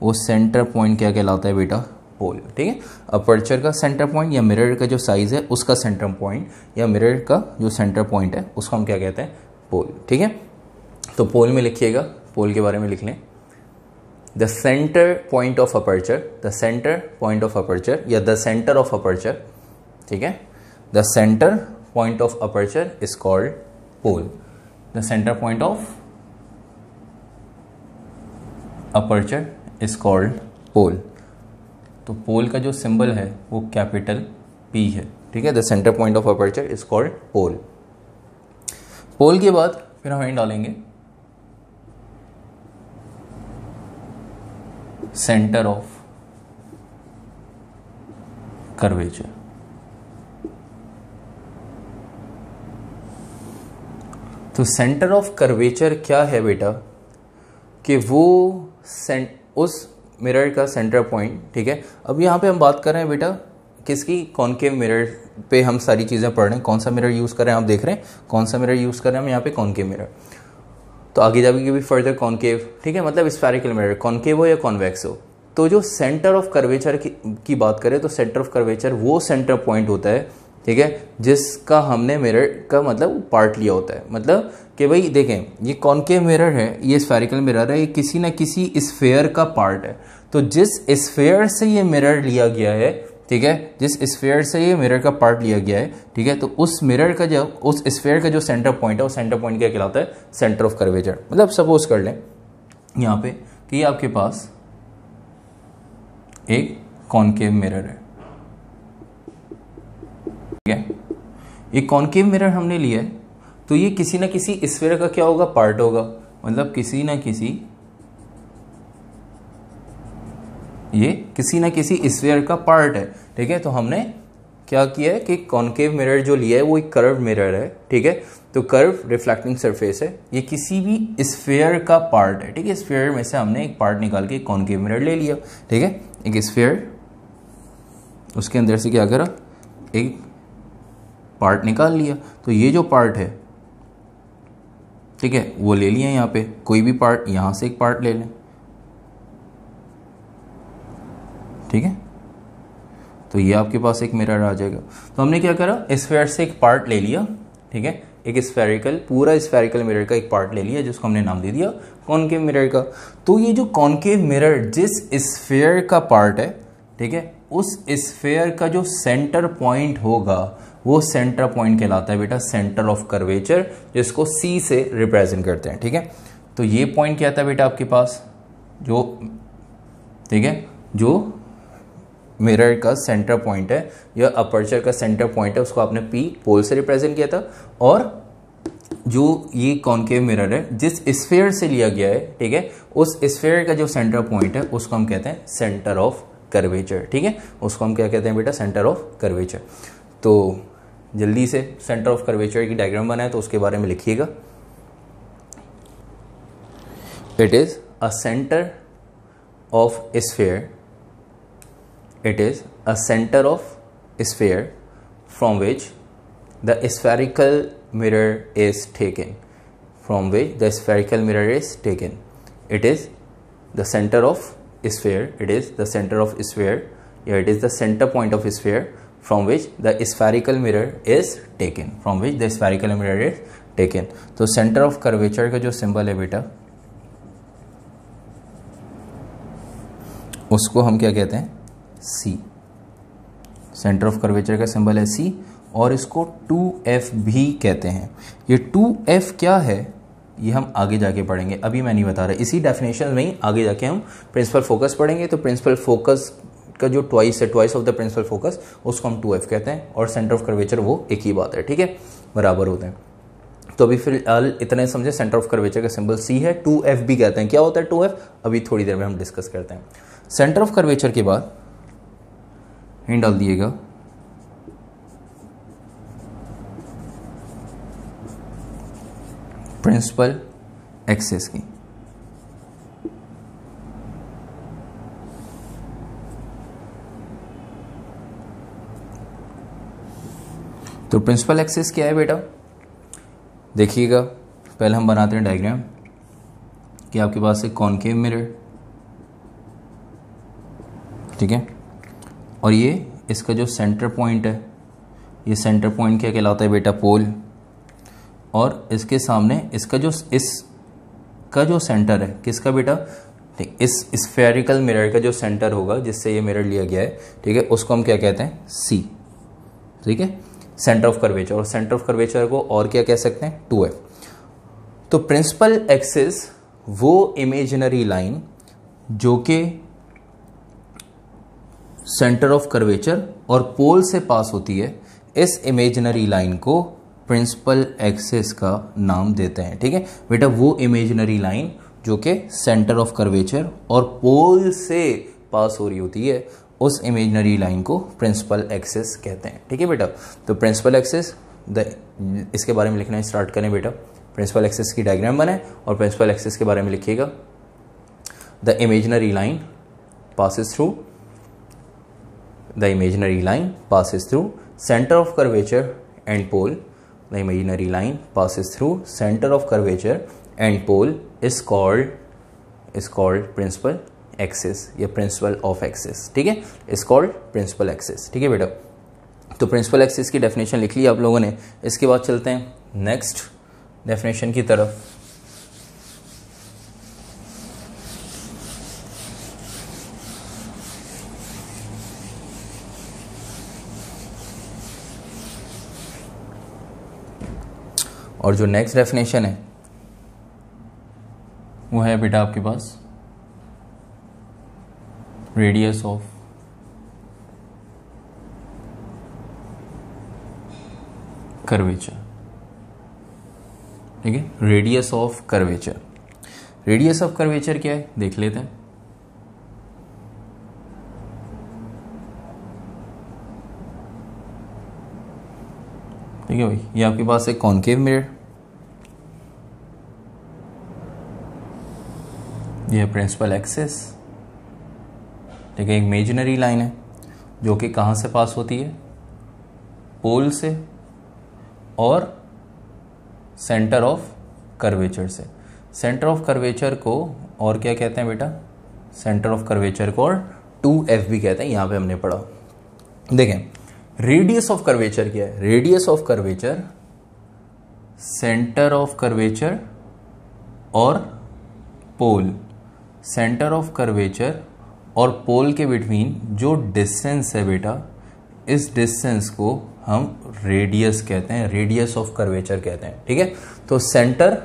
वो सेंटर पॉइंट क्या कहलाता है बेटा? पोल, ठीक है। अपर्चर का सेंटर पॉइंट या मिरर का जो साइज है उसका सेंटर पॉइंट या मिरर का जो सेंटर पॉइंट है उसको हम क्या कहते हैं? पोल, ठीक है। तो पोल में लिखिएगा, पोल के बारे में लिख लें, the centre point of aperture, the centre point of aperture या द सेंटर ऑफ अपर्चर, ठीक है, the centre point of aperture is called pole, the centre point of aperture is called pole. तो पोल का जो symbol है वो capital P है, ठीक है। The centre point of aperture is called pole. Pole के बाद फिर हम डालेंगे सेंटर ऑफ कर्वेचर। तो सेंटर ऑफ कर्वेचर क्या है बेटा? कि वो उस मिरर का सेंटर पॉइंट, ठीक है। अब यहाँ पे हम बात कर रहे हैं बेटा किसकी? कॉनकेव मिरर पे हम सारी चीज़ें पढ़ रहे हैं। कौन सा मिरर यूज़ कर रहे हैं आप देख रहे हैं, कौन सा मिरर यूज़ कर रहे हैं हम यहाँ पे? Concave mirror. तो आगे जाके भी फर्दर कॉनकेव, ठीक है, मतलब स्फेरिकल मिरर, कॉनकेव हो या कॉन्वेक्स हो। तो जो सेंटर ऑफ कर्वेचर की बात करें तो सेंटर ऑफ कर्वेचर वो सेंटर पॉइंट होता है, ठीक है, जिसका हमने मिरर का मतलब पार्ट लिया होता है। मतलब कि भाई देखें, ये कॉनकेव मिरर है, ये स्फेरिकल मिरर है, ये किसी ना किसी स्फेयर का पार्ट है। तो जिस स्फेयर से ये मिरर लिया गया है, ठीक है, जिस स्फेयर से ये मिरर का पार्ट लिया गया है, ठीक है, तो उस मिरर का जो, उस स्फेयर का जो सेंटर पॉइंट है, वो सेंटर पॉइंट क्या कहलाता है? Centre of curvature. मतलब सपोज कर लें यहाँ पे कि आपके पास एक कॉनकेव मिरर है, ठीक है। ये कॉनकेव मिरर हमने लिया है, तो ये किसी ना किसी स्फेयर का क्या होगा? पार्ट होगा। मतलब किसी ना किसी स्फेयर का पार्ट है, ठीक है। तो हमने क्या किया है कि कॉनकेव मिरर जो लिया है वो एक कर्व मिरर है, ठीक है। तो कर्व रिफ्लेक्टिंग सरफेस है, ये किसी भी स्फेयर का पार्ट है, ठीक है। स्फेयर में से हमने एक पार्ट निकाल के कॉनकेव मिरर ले लिया, ठीक है। एक स्फेयर, उसके अंदर से क्या करा? एक पार्ट निकाल लिया। तो ये जो पार्ट है, ठीक है, वो ले लिया यहाँ पे, कोई भी पार्ट, यहाँ से एक पार्ट ले लें, ठीक है। तो ये आपके पास एक मिरर आ जाएगा। तो हमने क्या करा? स्फेयर से एक पार्ट ले लिया, ठीक है, एक स्फेरिकल, पूरा स्फेरिकल मिरर का एक पार्ट ले लिया जिसको हमने नाम दे दिया कॉनकेव मिरर का। तो ये जो कॉनकेव मिरर जिस स्फेयर का पार्ट है, ठीक है, उस स्फेयर का जो सेंटर पॉइंट होगा वो सेंटर पॉइंट कहलाता है बेटा सेंटर ऑफ कर्वेचर, जिसको C से रिप्रेजेंट करते हैं, ठीक है। तो ये पॉइंट क्या था बेटा आपके पास? जो, ठीक है, जो मिरर का सेंटर पॉइंट है या अपर्चर का सेंटर पॉइंट है, उसको आपने P पोल से रिप्रेजेंट किया था। और जो ये कॉनकेव मिरर है जिस स्फेयर से लिया गया है, ठीक है, उस स्फेयर का जो सेंटर पॉइंट है उसको हम कहते हैं सेंटर ऑफ कर्वेचर, ठीक है, उसको हम क्या कहते हैं बेटा, सेंटर ऑफ कर्वेचर। तो जल्दी से सेंटर ऑफ कर्वेचर की डायग्राम बनाए तो उसके बारे में लिखिएगा। It is a centre of sphere, it is a center of sphere from which the spherical mirror is taken, from which the spherical mirror is taken. It is the center of sphere, it is the center of sphere, yeah, it is the center point of sphere from which the spherical mirror is taken, from which the spherical mirror is taken. तो center of curvature का जो symbol है बेटा, उसको हम क्या कहते हैं, C। सेंटर ऑफ कर्वेचर का सिंबल है C और इसको 2F भी कहते हैं। ये 2F क्या है ये हम आगे जाके पढ़ेंगे, अभी मैं नहीं बता रहा, इसी डेफिनेशन में ही आगे जाके हम प्रिंसिपल फोकस पढ़ेंगे। तो प्रिंसिपल फोकस का जो ट्वाइस है, twice of the principal focus, उसको हम 2F कहते हैं और सेंटर ऑफ कर्वेचर वो एक ही बात है, ठीक है, बराबर होते हैं। तो अभी फिलहाल इतने समझे, सेंटर ऑफ कर्वेचर का सिंबल C है, 2F भी कहते हैं। क्या होता है 2F, अभी थोड़ी देर में हम डिस्कस करते हैं। सेंटर ऑफ कर्वेचर के बाद हिंट डाल दिएगा, प्रिंसिपल एक्सिस की। तो प्रिंसिपल एक्सिस क्या है बेटा, देखिएगा, पहले हम बनाते हैं डायग्राम कि आपके पास एक कॉनकेव मिरर, ठीक है, और ये इसका जो सेंटर पॉइंट है, ये सेंटर पॉइंट क्या कहलाता है बेटा, पोल, और इसके सामने इसका जो सेंटर है किसका बेटा, ठीक, इस स्फेरिकल मिरर का जो सेंटर होगा जिससे ये मिरर लिया गया है, ठीक है, उसको हम क्या कहते हैं, C, ठीक है, सेंटर ऑफ कर्वेचर। और सेंटर ऑफ कर्वेचर को और क्या कह सकते हैं, 2F। तो प्रिंसिपल एक्सिस वो इमेजिनरी लाइन जो कि सेंटर ऑफ कर्वेचर और पोल से पास होती है, इस इमेजिनरी लाइन को प्रिंसिपल एक्सिस का नाम देते हैं, ठीक है बेटा। वो इमेजिनरी लाइन जो कि सेंटर ऑफ कर्वेचर और पोल से पास हो रही होती है, उस इमेजिनरी लाइन को प्रिंसिपल एक्सिस कहते हैं, ठीक है बेटा। तो प्रिंसिपल एक्सिस इसके बारे में लिखना स्टार्ट करें बेटा। प्रिंसिपल एक्सिस की डायग्राम बनाए और प्रिंसिपल एक्सिस के बारे में लिखिएगा। The imaginary line passes through the imaginary line passes through center of curvature and pole. The imaginary line passes through center of curvature and pole is called principal axis या principal of axis, ठीक है, is called principal axis, ठीक है बेटा। तो principal axis की definition लिख ली आप लोगों ने। इसके बाद चलते हैं next definition की तरफ। और जो नेक्स्ट डेफिनेशन है वो है बेटा आपके पास रेडियस ऑफ कर्वेचर, ठीक है, radius of curvature. Radius of curvature क्या है देख लेते हैं। ठीक है भाई, ये आपके पास एक कॉनकेव मिरर, ये है प्रिंसिपल एक्सिस, ठीक है, इमेजिनरी लाइन है जो कि कहाँ से पास होती है, पोल से और सेंटर ऑफ कर्वेचर से। सेंटर ऑफ कर्वेचर को और क्या कहते हैं बेटा, सेंटर ऑफ कर्वेचर को और 2F भी कहते हैं, यहां पे हमने पढ़ा। देखें रेडियस ऑफ कर्वेचर क्या है, radius of curvature centre of curvature और पोल, सेंटर ऑफ कर्वेचर और पोल के बिटवीन जो डिस्टेंस है बेटा, इस डिस्टेंस को हम रेडियस कहते हैं, रेडियस ऑफ कर्वेचर कहते हैं, ठीक है। तो सेंटर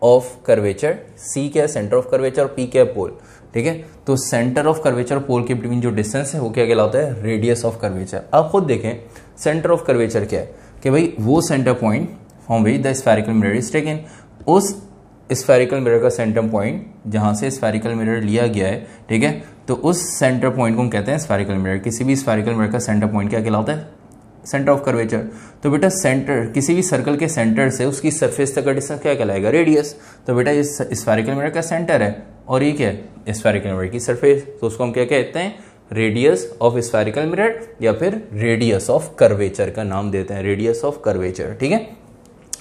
ऑफ कर्वेचर C क्या है, सेंटर ऑफ कर्वेचर, और P क्या है, पोल, ठीक है। तो सेंटर ऑफ कर्वेचर और पोल के बिटवीन जो डिस्टेंस है वो क्या कहलाता है, रेडियस ऑफ कर्वेचर। आप खुद देखें सेंटर ऑफ कर्वेचर क्या है कि भाई वो centre point from which the spherical mirror is taken, उस स्फेरिकल मिरर का सेंटर पॉइंट जहां से स्फेरिकल मिरर लिया गया है, ठीक है, तो उस सेंटर पॉइंट को हम कहते हैं स्फेरिकल मिरर। किसी भी स्फेरिकल मिरर का सेंटर पॉइंट क्या कहलाता है? Centre of curvature. तो बेटा सेंटर, किसी भी सर्कल के सेंटर से उसकी सरफेस तक का डिस्टेंस क्या कहलाएगा? रेडियस। तो बेटा ये स्फेरिकल मिरर का सेंटर है और ये क्या है? स्फेरिकल मिरर की सरफेस, तो उसको हम क्या कहते हैं? रेडियस ऑफ स्फेरिकल मिरर या फिर रेडियस ऑफ कर्वेचर का नाम देते हैं, रेडियस ऑफ कर्वेचर, ठीक है।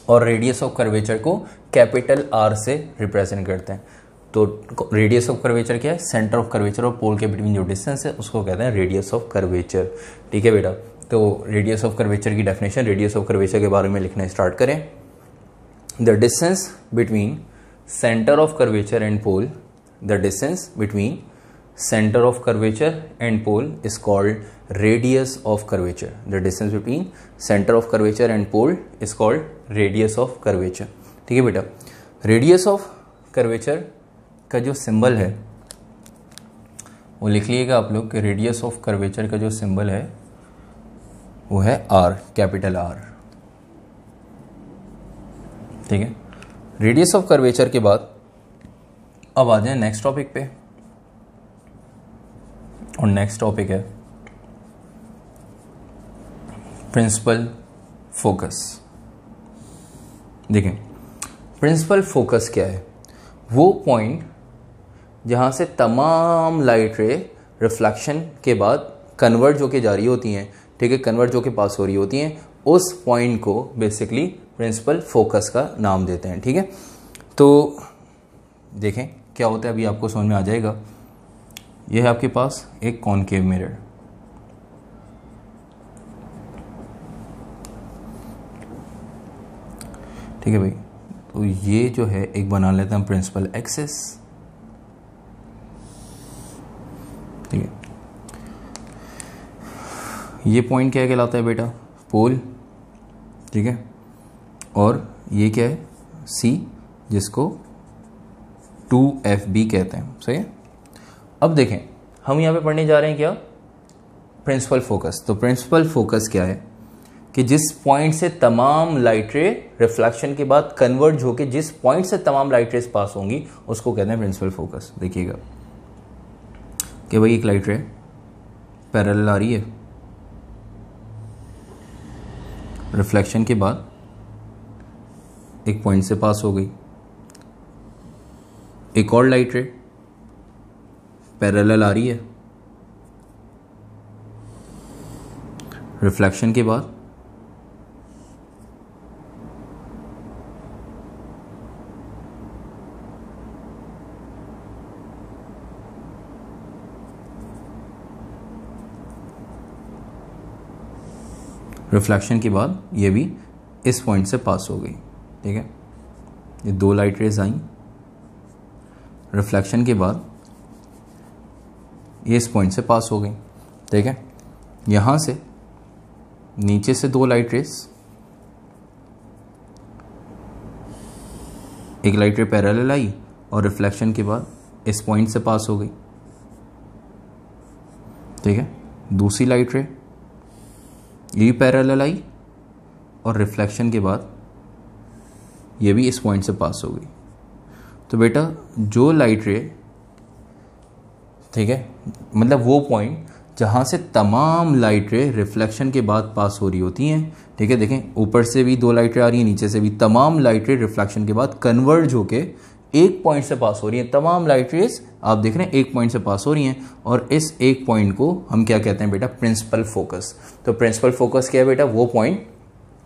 और रेडियस ऑफ कर्वेचर को कैपिटल आर से रिप्रेजेंट करते हैं। तो रेडियस ऑफ कर्वेचर क्या है? सेंटर ऑफ कर्वेचर और पोल के बिटवीन जो डिस्टेंस है उसको कहते हैं रेडियस ऑफ कर्वेचर, ठीक है बेटा। तो रेडियस ऑफ कर्वेचर की डेफिनेशन, रेडियस ऑफ कर्वेचर के बारे में लिखना स्टार्ट करें। The distance between centre of curvature and pole, the distance between center of curvature and pole is called radius of curvature. The distance between center of curvature and pole is called radius of curvature. ठीक है बेटा। radius of curvature का जो symbol है वो लिख लीजिएगा आप लोग कि radius of curvature का जो सिंबल है वो है R, कैपिटल R, ठीक है। radius of curvature के बाद अब आ जाए नेक्स्ट टॉपिक पे, और नेक्स्ट टॉपिक है प्रिंसिपल फोकस। देखें प्रिंसिपल फोकस क्या है? वो पॉइंट जहां से तमाम लाइट रे रिफ्लेक्शन के बाद कन्वर्ज होके जा रही होती हैं, ठीक है, कन्वर्ज होके पास हो रही होती हैं, उस पॉइंट को बेसिकली प्रिंसिपल फोकस का नाम देते हैं, ठीक है। तो देखें क्या होता है, अभी आपको समझ में आ जाएगा। यह है आपके पास एक कॉनकेव मिरर, ठीक है भाई। तो ये जो है एक बना लेते हैं हम प्रिंसिपल एक्सिस, ठीक है। ये पॉइंट क्या कहलाता है बेटा? पोल, ठीक है। और ये क्या है? सी, जिसको 2FB कहते हैं, सही है। अब देखें हम यहाँ पे पढ़ने जा रहे हैं क्या? Principal focus. तो प्रिंसिपल फोकस क्या है कि जिस पॉइंट से तमाम लाइट रे रिफ्लेक्शन के बाद कन्वर्ज होके जिस पॉइंट से तमाम लाइट रेस पास होंगी उसको कहते हैं प्रिंसिपल फोकस। देखिएगा कि भाई एक लाइट रे पैरेलल आ रही है, रिफ्लेक्शन के बाद एक पॉइंट से पास हो गई, एक और लाइट रे पैरेलल आ रही है, रिफ्लेक्शन के बाद ये भी इस पॉइंट से पास हो गई, ठीक है। ये दो लाइट रेज आई, रिफ्लेक्शन के बाद ये इस पॉइंट से पास हो गई, ठीक है। यहां से नीचे से दो लाइट रेस, एक लाइट रे पैरेलल आई और रिफ्लेक्शन के बाद इस पॉइंट से पास हो गई, ठीक है। दूसरी लाइट रे ये भी पैरेलल आई और रिफ्लेक्शन के बाद ये भी इस पॉइंट से पास हो गई। तो बेटा जो लाइट रे, ठीक है, मतलब वो पॉइंट जहां से तमाम लाइट रे रिफ्लेक्शन के बाद पास हो रही होती हैं, ठीक है। देखें ऊपर से भी दो लाइट रे आ रही हैं, नीचे से भी तमाम लाइट रे रिफ्लेक्शन के बाद कन्वर्ज होके एक पॉइंट से पास हो रही हैं। तमाम लाइट रेस आप देख रहे हैं एक पॉइंट से पास हो रही हैं और इस एक पॉइंट को हम क्या कहते हैं बेटा? Principal focus. तो प्रिंसिपल फोकस क्या है बेटा? वो पॉइंट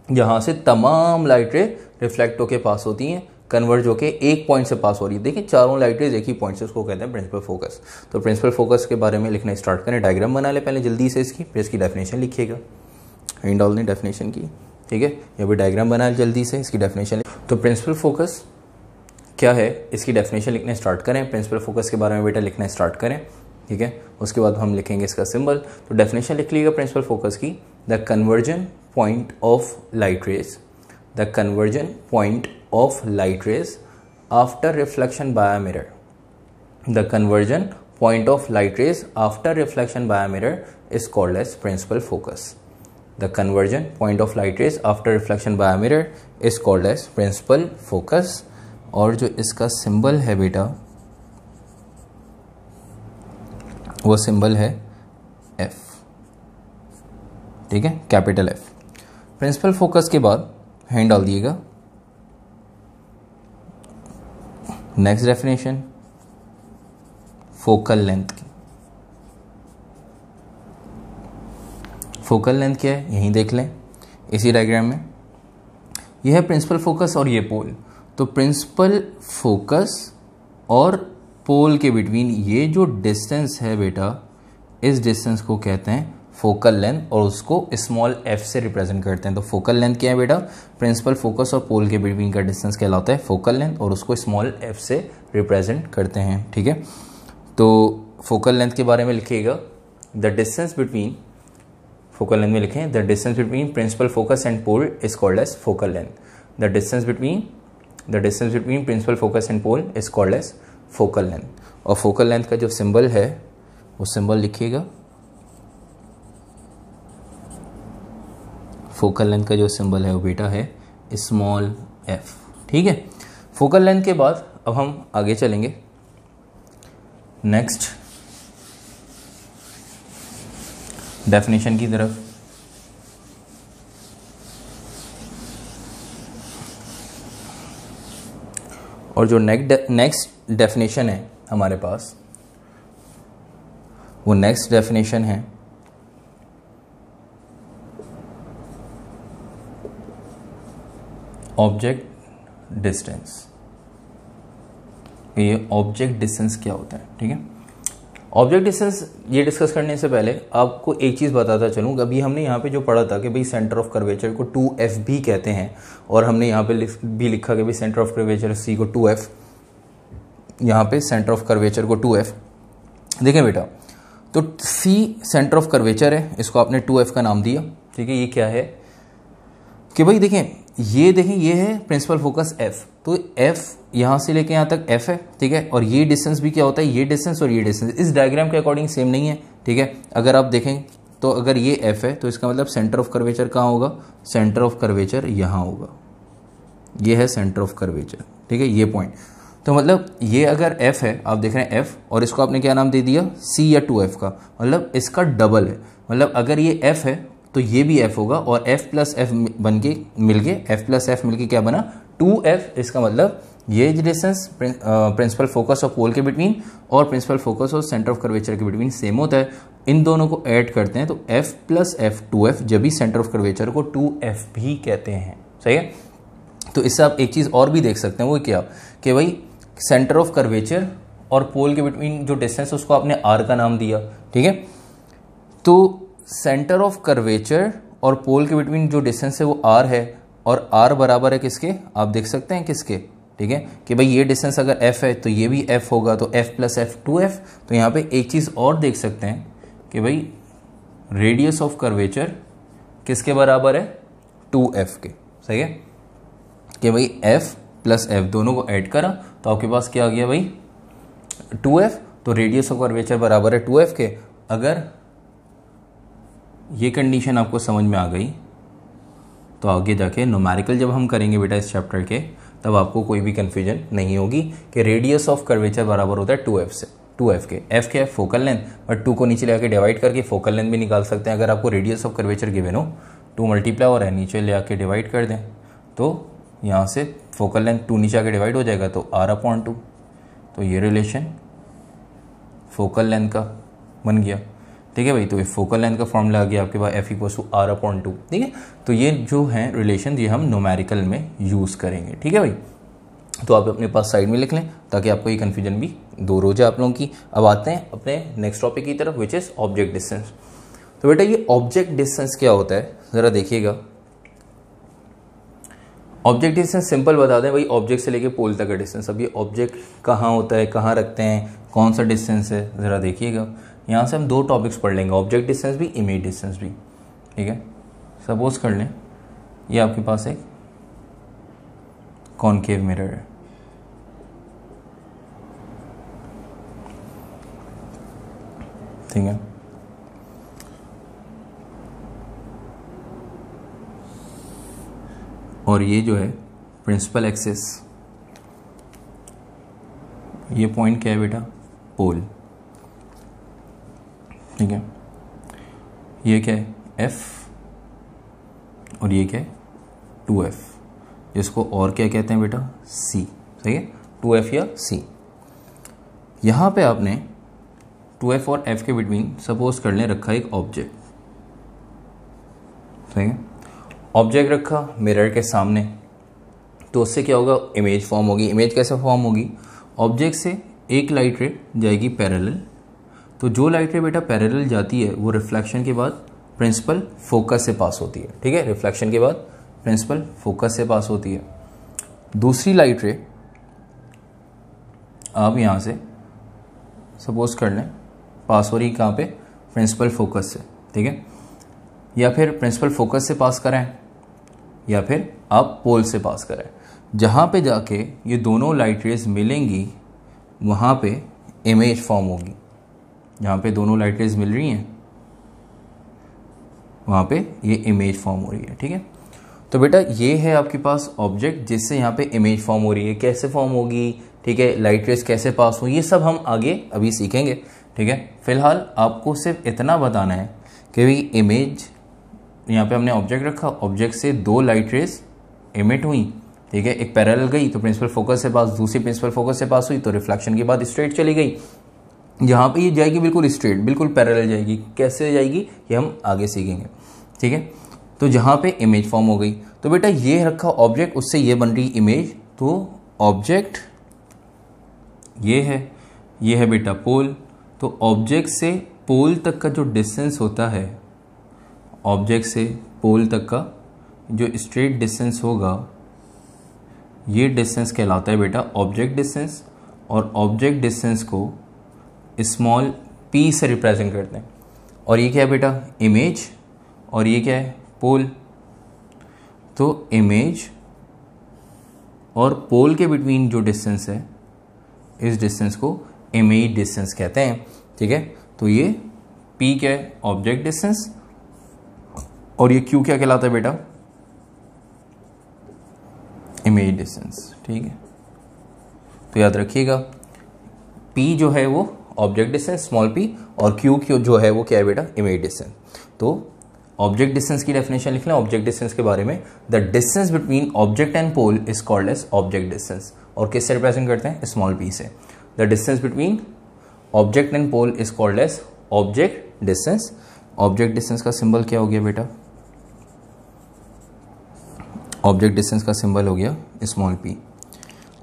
जहां से तमाम लाइट रे रिफ्लेक्ट होके पास होती हैं, कन्वर्ज होके एक पॉइंट से पास हो रही है। देखिए चारों लाइट रेज एक ही पॉइंट से, उसको कहते हैं प्रिंसिपल फोकस। तो प्रिंसिपल फोकस के बारे में लिखना स्टार्ट करें। डायग्राम बना ले पहले जल्दी से इसकी, फिर इसकी डेफिनेशन लिखिएगा, हिंट डाल दें डेफिनेशन की, ठीक है। यहाँ पे डायग्राम बना ले जल्दी से, इसकी डेफिनेशन। तो प्रिंसिपल फोकस क्या है इसकी डेफिनेशन लिखना स्टार्ट करें। प्रिंसिपल फोकस के बारे में बेटा लिखना स्टार्ट करें, ठीक है। उसके बाद हम लिखेंगे इसका सिंबल। तो डेफिनेशन लिख लीजिएगा प्रिंसिपल फोकस की, the conversion point of light rays, the conversion point of light rays after reflection by a mirror. The conversion point of light rays after reflection by a mirror is called as principal focus. The conversion point of light rays after reflection by a mirror is called as principal focus. और जो इसका symbol है बेटा वो symbol है F, ठीक है, capital F। Principal focus के बाद हैंड डाल दिएगा। नेक्स्ट डेफिनेशन फोकल लेंथ की। फोकल लेंथ क्या है यहीं देख लें इसी डायग्राम में। यह है प्रिंसिपल फोकस और ये पोल। तो प्रिंसिपल फोकस और पोल के बिटवीन ये जो डिस्टेंस है बेटा, इस डिस्टेंस को कहते हैं फोकल लेंथ और उसको स्मॉल f से रिप्रेजेंट करते हैं। तो फोकल लेंथ क्या है बेटा, प्रिंसिपल फोकस और पोल के बिटवीन का डिस्टेंस कहलाता है फोकल लेंथ और उसको स्मॉल f से रिप्रेजेंट करते हैं, ठीक है। तो फोकल लेंथ के बारे में लिखिएगा, the distance between, focal length में लिखें the distance between principal focus and pole is called as focal length. The distance between principal focus and pole is called as focal length. और focal length का जो symbol है वो symbol लिखिएगा, focal length का जो सिंबल है वो बेटा है स्मॉल f, ठीक है। फोकल लेंथ के बाद अब हम आगे चलेंगे नेक्स्ट डेफिनेशन की तरफ। और जो नेक्स्ट डेफिनेशन है हमारे पास, वो नेक्स्ट डेफिनेशन है ऑब्जेक्ट डिस्टेंस। ये ऑब्जेक्ट डिस्टेंस क्या होता है, ठीक है। ऑब्जेक्ट डिस्टेंस ये डिस्कस करने से पहले आपको एक चीज़ बताता चलूँ। अभी हमने यहाँ पे जो पढ़ा था कि भाई सेंटर ऑफ कर्वेचर को 2f भी कहते हैं, और हमने यहाँ पे भी लिखा कि भाई सेंटर ऑफ कर्वेचर c को 2f, यहाँ पे सेंटर ऑफ कर्वेचर को 2f। देखें बेटा, तो c सेंटर ऑफ कर्वेचर है, इसको आपने 2f का नाम दिया, ठीक है। ये क्या है कि भाई देखें ये है प्रिंसिपल फोकस f, तो f यहाँ से लेके यहाँ तक f है, ठीक है। और ये डिस्टेंस भी क्या होता है, ये डिस्टेंस और ये डिस्टेंस इस डायग्राम के अकॉर्डिंग सेम नहीं है, ठीक है। अगर आप देखें तो अगर ये f है तो इसका मतलब सेंटर ऑफ कर्वेचर कहाँ होगा, सेंटर ऑफ कर्वेचर यहाँ होगा, ये है सेंटर ऑफ कर्वेचर, ठीक है, ये पॉइंट। तो मतलब ये अगर f है, आप देख रहे हैं f, और इसको आपने क्या नाम दे दिया c या 2f का, मतलब इसका डबल है। मतलब अगर ये f है तो ये भी f होगा, और f प्लस f बन के मिलके f प्लस f मिलके क्या बना 2f। इसका मतलब ये डिस्टेंस प्रिंसिपल फोकस और पोल के बिटवीन और प्रिंसिपल फोकस और सेंटर ऑफ कर्वेचर के बिटवीन सेम होता है। इन दोनों को ऐड करते हैं तो f प्लस f 2f, जब भी सेंटर ऑफ कर्वेचर को 2f भी कहते हैं, सही है। तो इससे आप एक चीज़ और भी देख सकते हैं, वो क्या कि भाई सेंटर ऑफ कर्वेचर और पोल के बिटवीन जो डिस्टेंस उसको आपने r का नाम दिया, ठीक है। तो सेंटर ऑफ कर्वेचर और पोल के बिटवीन जो डिस्टेंस है वो r है, और r बराबर है किसके, आप देख सकते हैं किसके, ठीक है, कि भाई ये डिस्टेंस अगर f है तो ये भी f होगा, तो f प्लस f 2f। तो यहाँ पे एक चीज़ और देख सकते हैं कि भाई रेडियस ऑफ कर्वेचर किसके बराबर है 2f के, सही है, कि भाई f प्लस f दोनों को ऐड करा तो आपके पास क्या आ गया भाई 2f। तो रेडियस ऑफ कर्वेचर बराबर है 2f के। अगर ये कंडीशन आपको समझ में आ गई तो आगे जाके न्यूमेरिकल जब हम करेंगे बेटा इस चैप्टर के, तब आपको कोई भी कन्फ्यूजन नहीं होगी कि रेडियस ऑफ कर्वेचर बराबर होता है 2f से, 2f के, f के फोकल लेंथ, बट 2 को नीचे ले आके डिवाइड करके फोकल लेंथ भी निकाल सकते हैं। अगर आपको रेडियस ऑफ कर्वेचर गिवन हो 2 मल्टीप्लाई और है नीचे ले आके डिवाइड कर दें तो यहाँ से फोकल लेंथ 2 नीचे आके डिवाइड हो जाएगा तो r/2। तो ये रिलेशन फोकल लेंथ का बन गया, ठीक है भाई। तो ये फोकल लेंथ का फॉर्मूला आ गया आपके पास f=r/2, ठीक है। तो ये जो है रिलेशन ये हम न्यूमेरिकल में यूज़ करेंगे, ठीक है भाई। तो आप अपने पास साइड में लिख लें ताकि आपको ये कन्फ्यूजन भी दूर हो जाए आप लोगों की। अब आते हैं अपने नेक्स्ट टॉपिक की तरफ, विच इज़ ऑब्जेक्ट डिस्टेंस। तो बेटा ये ऑब्जेक्ट डिस्टेंस क्या होता है ज़रा देखिएगा। ऑब्जेक्ट डिस्टेंस सिंपल बता दें भाई, ऑब्जेक्ट से लेके पोल तक का डिस्टेंस। अब ये ऑब्जेक्ट कहाँ होता है, कहाँ रखते हैं, कौन सा डिस्टेंस है, ज़रा देखिएगा। यहाँ से हम 2 टॉपिक्स पढ़ लेंगे, ऑब्जेक्ट डिस्टेंस भी, इमेज डिस्टेंस भी, ठीक है। सपोज कर लें ये आपके पास एक कॉनकेव मिरर है, ठीक है। और ये जो है प्रिंसिपल एक्सिस, ये पॉइंट क्या है बेटा पोल, ठीक है, ये क्या है f और ये क्या है 2f, जिसको और क्या कहते हैं बेटा c, सही है 2f या c। यहाँ पे आपने 2f और f के बिटवीन सपोज कर लें रखा एक ऑब्जेक्ट, सही है, ऑब्जेक्ट रखा मिरर के सामने, तो उससे क्या होगा इमेज फॉर्म होगी। इमेज कैसे फॉर्म होगी, ऑब्जेक्ट से एक लाइट रे जाएगी पैरेलल, तो जो लाइट रे बेटा पैरेलल जाती है वो रिफ्लेक्शन के बाद प्रिंसिपल फोकस से पास होती है, ठीक है, रिफ्लेक्शन के बाद प्रिंसिपल फोकस से पास होती है। दूसरी लाइट रे आप यहाँ से सपोज कर लें पास हो रही कहाँ पे, प्रिंसिपल फोकस से, ठीक है, या फिर प्रिंसिपल फोकस से पास कराएं या फिर आप पोल से पास कराएं। जहाँ पे जाके ये दोनों लाइट रेज मिलेंगी वहाँ पे इमेज फॉर्म होगी। जहाँ पे दोनों लाइट रेज मिल रही हैं वहाँ पे ये इमेज फॉर्म हो रही है, ठीक है। तो बेटा ये है आपके पास ऑब्जेक्ट जिससे यहाँ पे इमेज फॉर्म हो रही है। कैसे फॉर्म होगी, ठीक है, लाइट रेज कैसे पास हो, ये सब हम आगे अभी सीखेंगे, ठीक है। फिलहाल आपको सिर्फ इतना बताना है कि भाई इमेज, यहाँ पे हमने ऑब्जेक्ट रखा, ऑब्जेक्ट से दो लाइट रेज इमिट हुई, ठीक है, एक पैरेलल गई तो प्रिंसिपल फोकस से पास, दूसरी प्रिंसिपल फोकस से पास हुई तो रिफ्लेक्शन के बाद स्ट्रेट चली गई। यहाँ पे ये जाएगी बिल्कुल स्ट्रेट, बिल्कुल पैरेलल जाएगी। कैसे जाएगी ये हम आगे सीखेंगे, ठीक है। तो जहाँ पे इमेज फॉर्म हो गई, तो बेटा ये रखा ऑब्जेक्ट, उससे ये बन रही इमेज। तो ऑब्जेक्ट ये है बेटा पोल। तो ऑब्जेक्ट से पोल तक का जो डिस्टेंस होता है, ऑब्जेक्ट से पोल तक का जो स्ट्रेट डिस्टेंस होगा, ये डिस्टेंस कहलाता है बेटा ऑब्जेक्ट डिस्टेंस। और ऑब्जेक्ट डिस्टेंस को स्मॉल p से रिप्रेजेंट करते हैं। और ये क्या है बेटा इमेज, और ये क्या है पोल। तो इमेज और पोल के बिटवीन जो डिस्टेंस है, इस डिस्टेंस को इमेज डिस्टेंस कहते हैं, ठीक है। तो ये p क्या है ऑब्जेक्ट डिस्टेंस, और ये q क्या कहलाता है बेटा इमेज डिस्टेंस, ठीक है। तो याद रखिएगा p जो है वो ऑब्जेक्ट डिस्टेंस स्मॉल p, और q जो है वो क्या है बेटा इमेज डिस्टेंस। तो ऑब्जेक्ट डिस्टेंस की डेफिनेशन लिख लें ऑब्जेक्ट डिस्टेंस के बारे में। The distance between object and pole is called as object distance. और किससे रिप्रेजेंट करते हैं स्मॉल p से। The distance between object and pole is called as object distance. Object distance का सिंबल क्या हो गया बेटा, ऑब्जेक्ट डिस्टेंस का सिंबल हो गया स्मॉल p।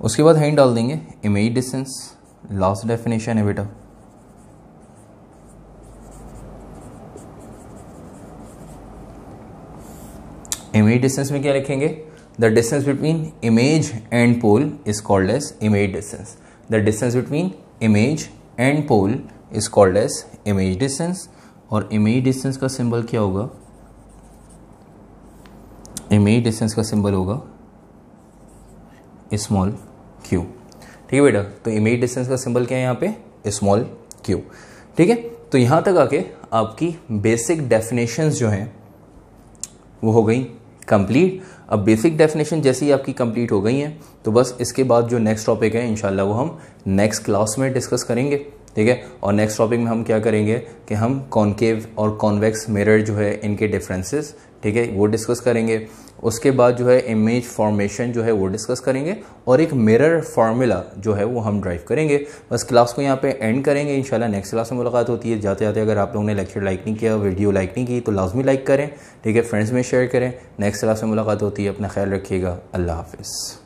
उसके बाद हाइंड डाल देंगे इमेज डिस्टेंस, लास्ट डेफिनेशन है बेटा। इमेज डिस्टेंस में क्या लिखेंगे, the distance between image and pole is called as image distance. The distance between image and pole is called as image distance. और इमेज डिस्टेंस का symbol क्या होगा, image distance का सिंबल होगा स्मॉल q, ठीक है बेटा। तो इमेज डिस्टेंस का सिंबल क्या है यहाँ पे स्मॉल q, ठीक है। तो यहाँ तक आके आपकी बेसिक डेफिनेशंस जो हैं वो हो गई कंप्लीट। अब बेसिक डेफिनेशन जैसे ही आपकी कंप्लीट हो गई हैं तो बस इसके बाद जो नेक्स्ट टॉपिक है इंशाल्लाह वो हम नेक्स्ट क्लास में डिस्कस करेंगे, ठीक है। और नेक्स्ट टॉपिक में हम क्या करेंगे कि हम कॉनकेव और कॉन्वेक्स मिरर जो है इनके डिफरेंसेस, ठीक है, वो डिस्कस करेंगे। उसके बाद जो है इमेज फॉर्मेशन जो है वो डिस्कस करेंगे, और एक मिरर फार्मूला जो है वो हम ड्राइव करेंगे। बस क्लास को यहाँ पे एंड करेंगे, इंशाल्लाह नेक्स्ट क्लास में मुलाकात होती है। जाते जाते अगर आप लोगों ने लेक्चर लाइक नहीं किया, वीडियो लाइक नहीं की तो लाजमी लाइक करें, ठीक है, फ्रेंड्स में शेयर करें। नेक्स्ट क्लास में मुलाकात होती है, अपना ख्याल रखिएगा, अल्लाह हाफिज़।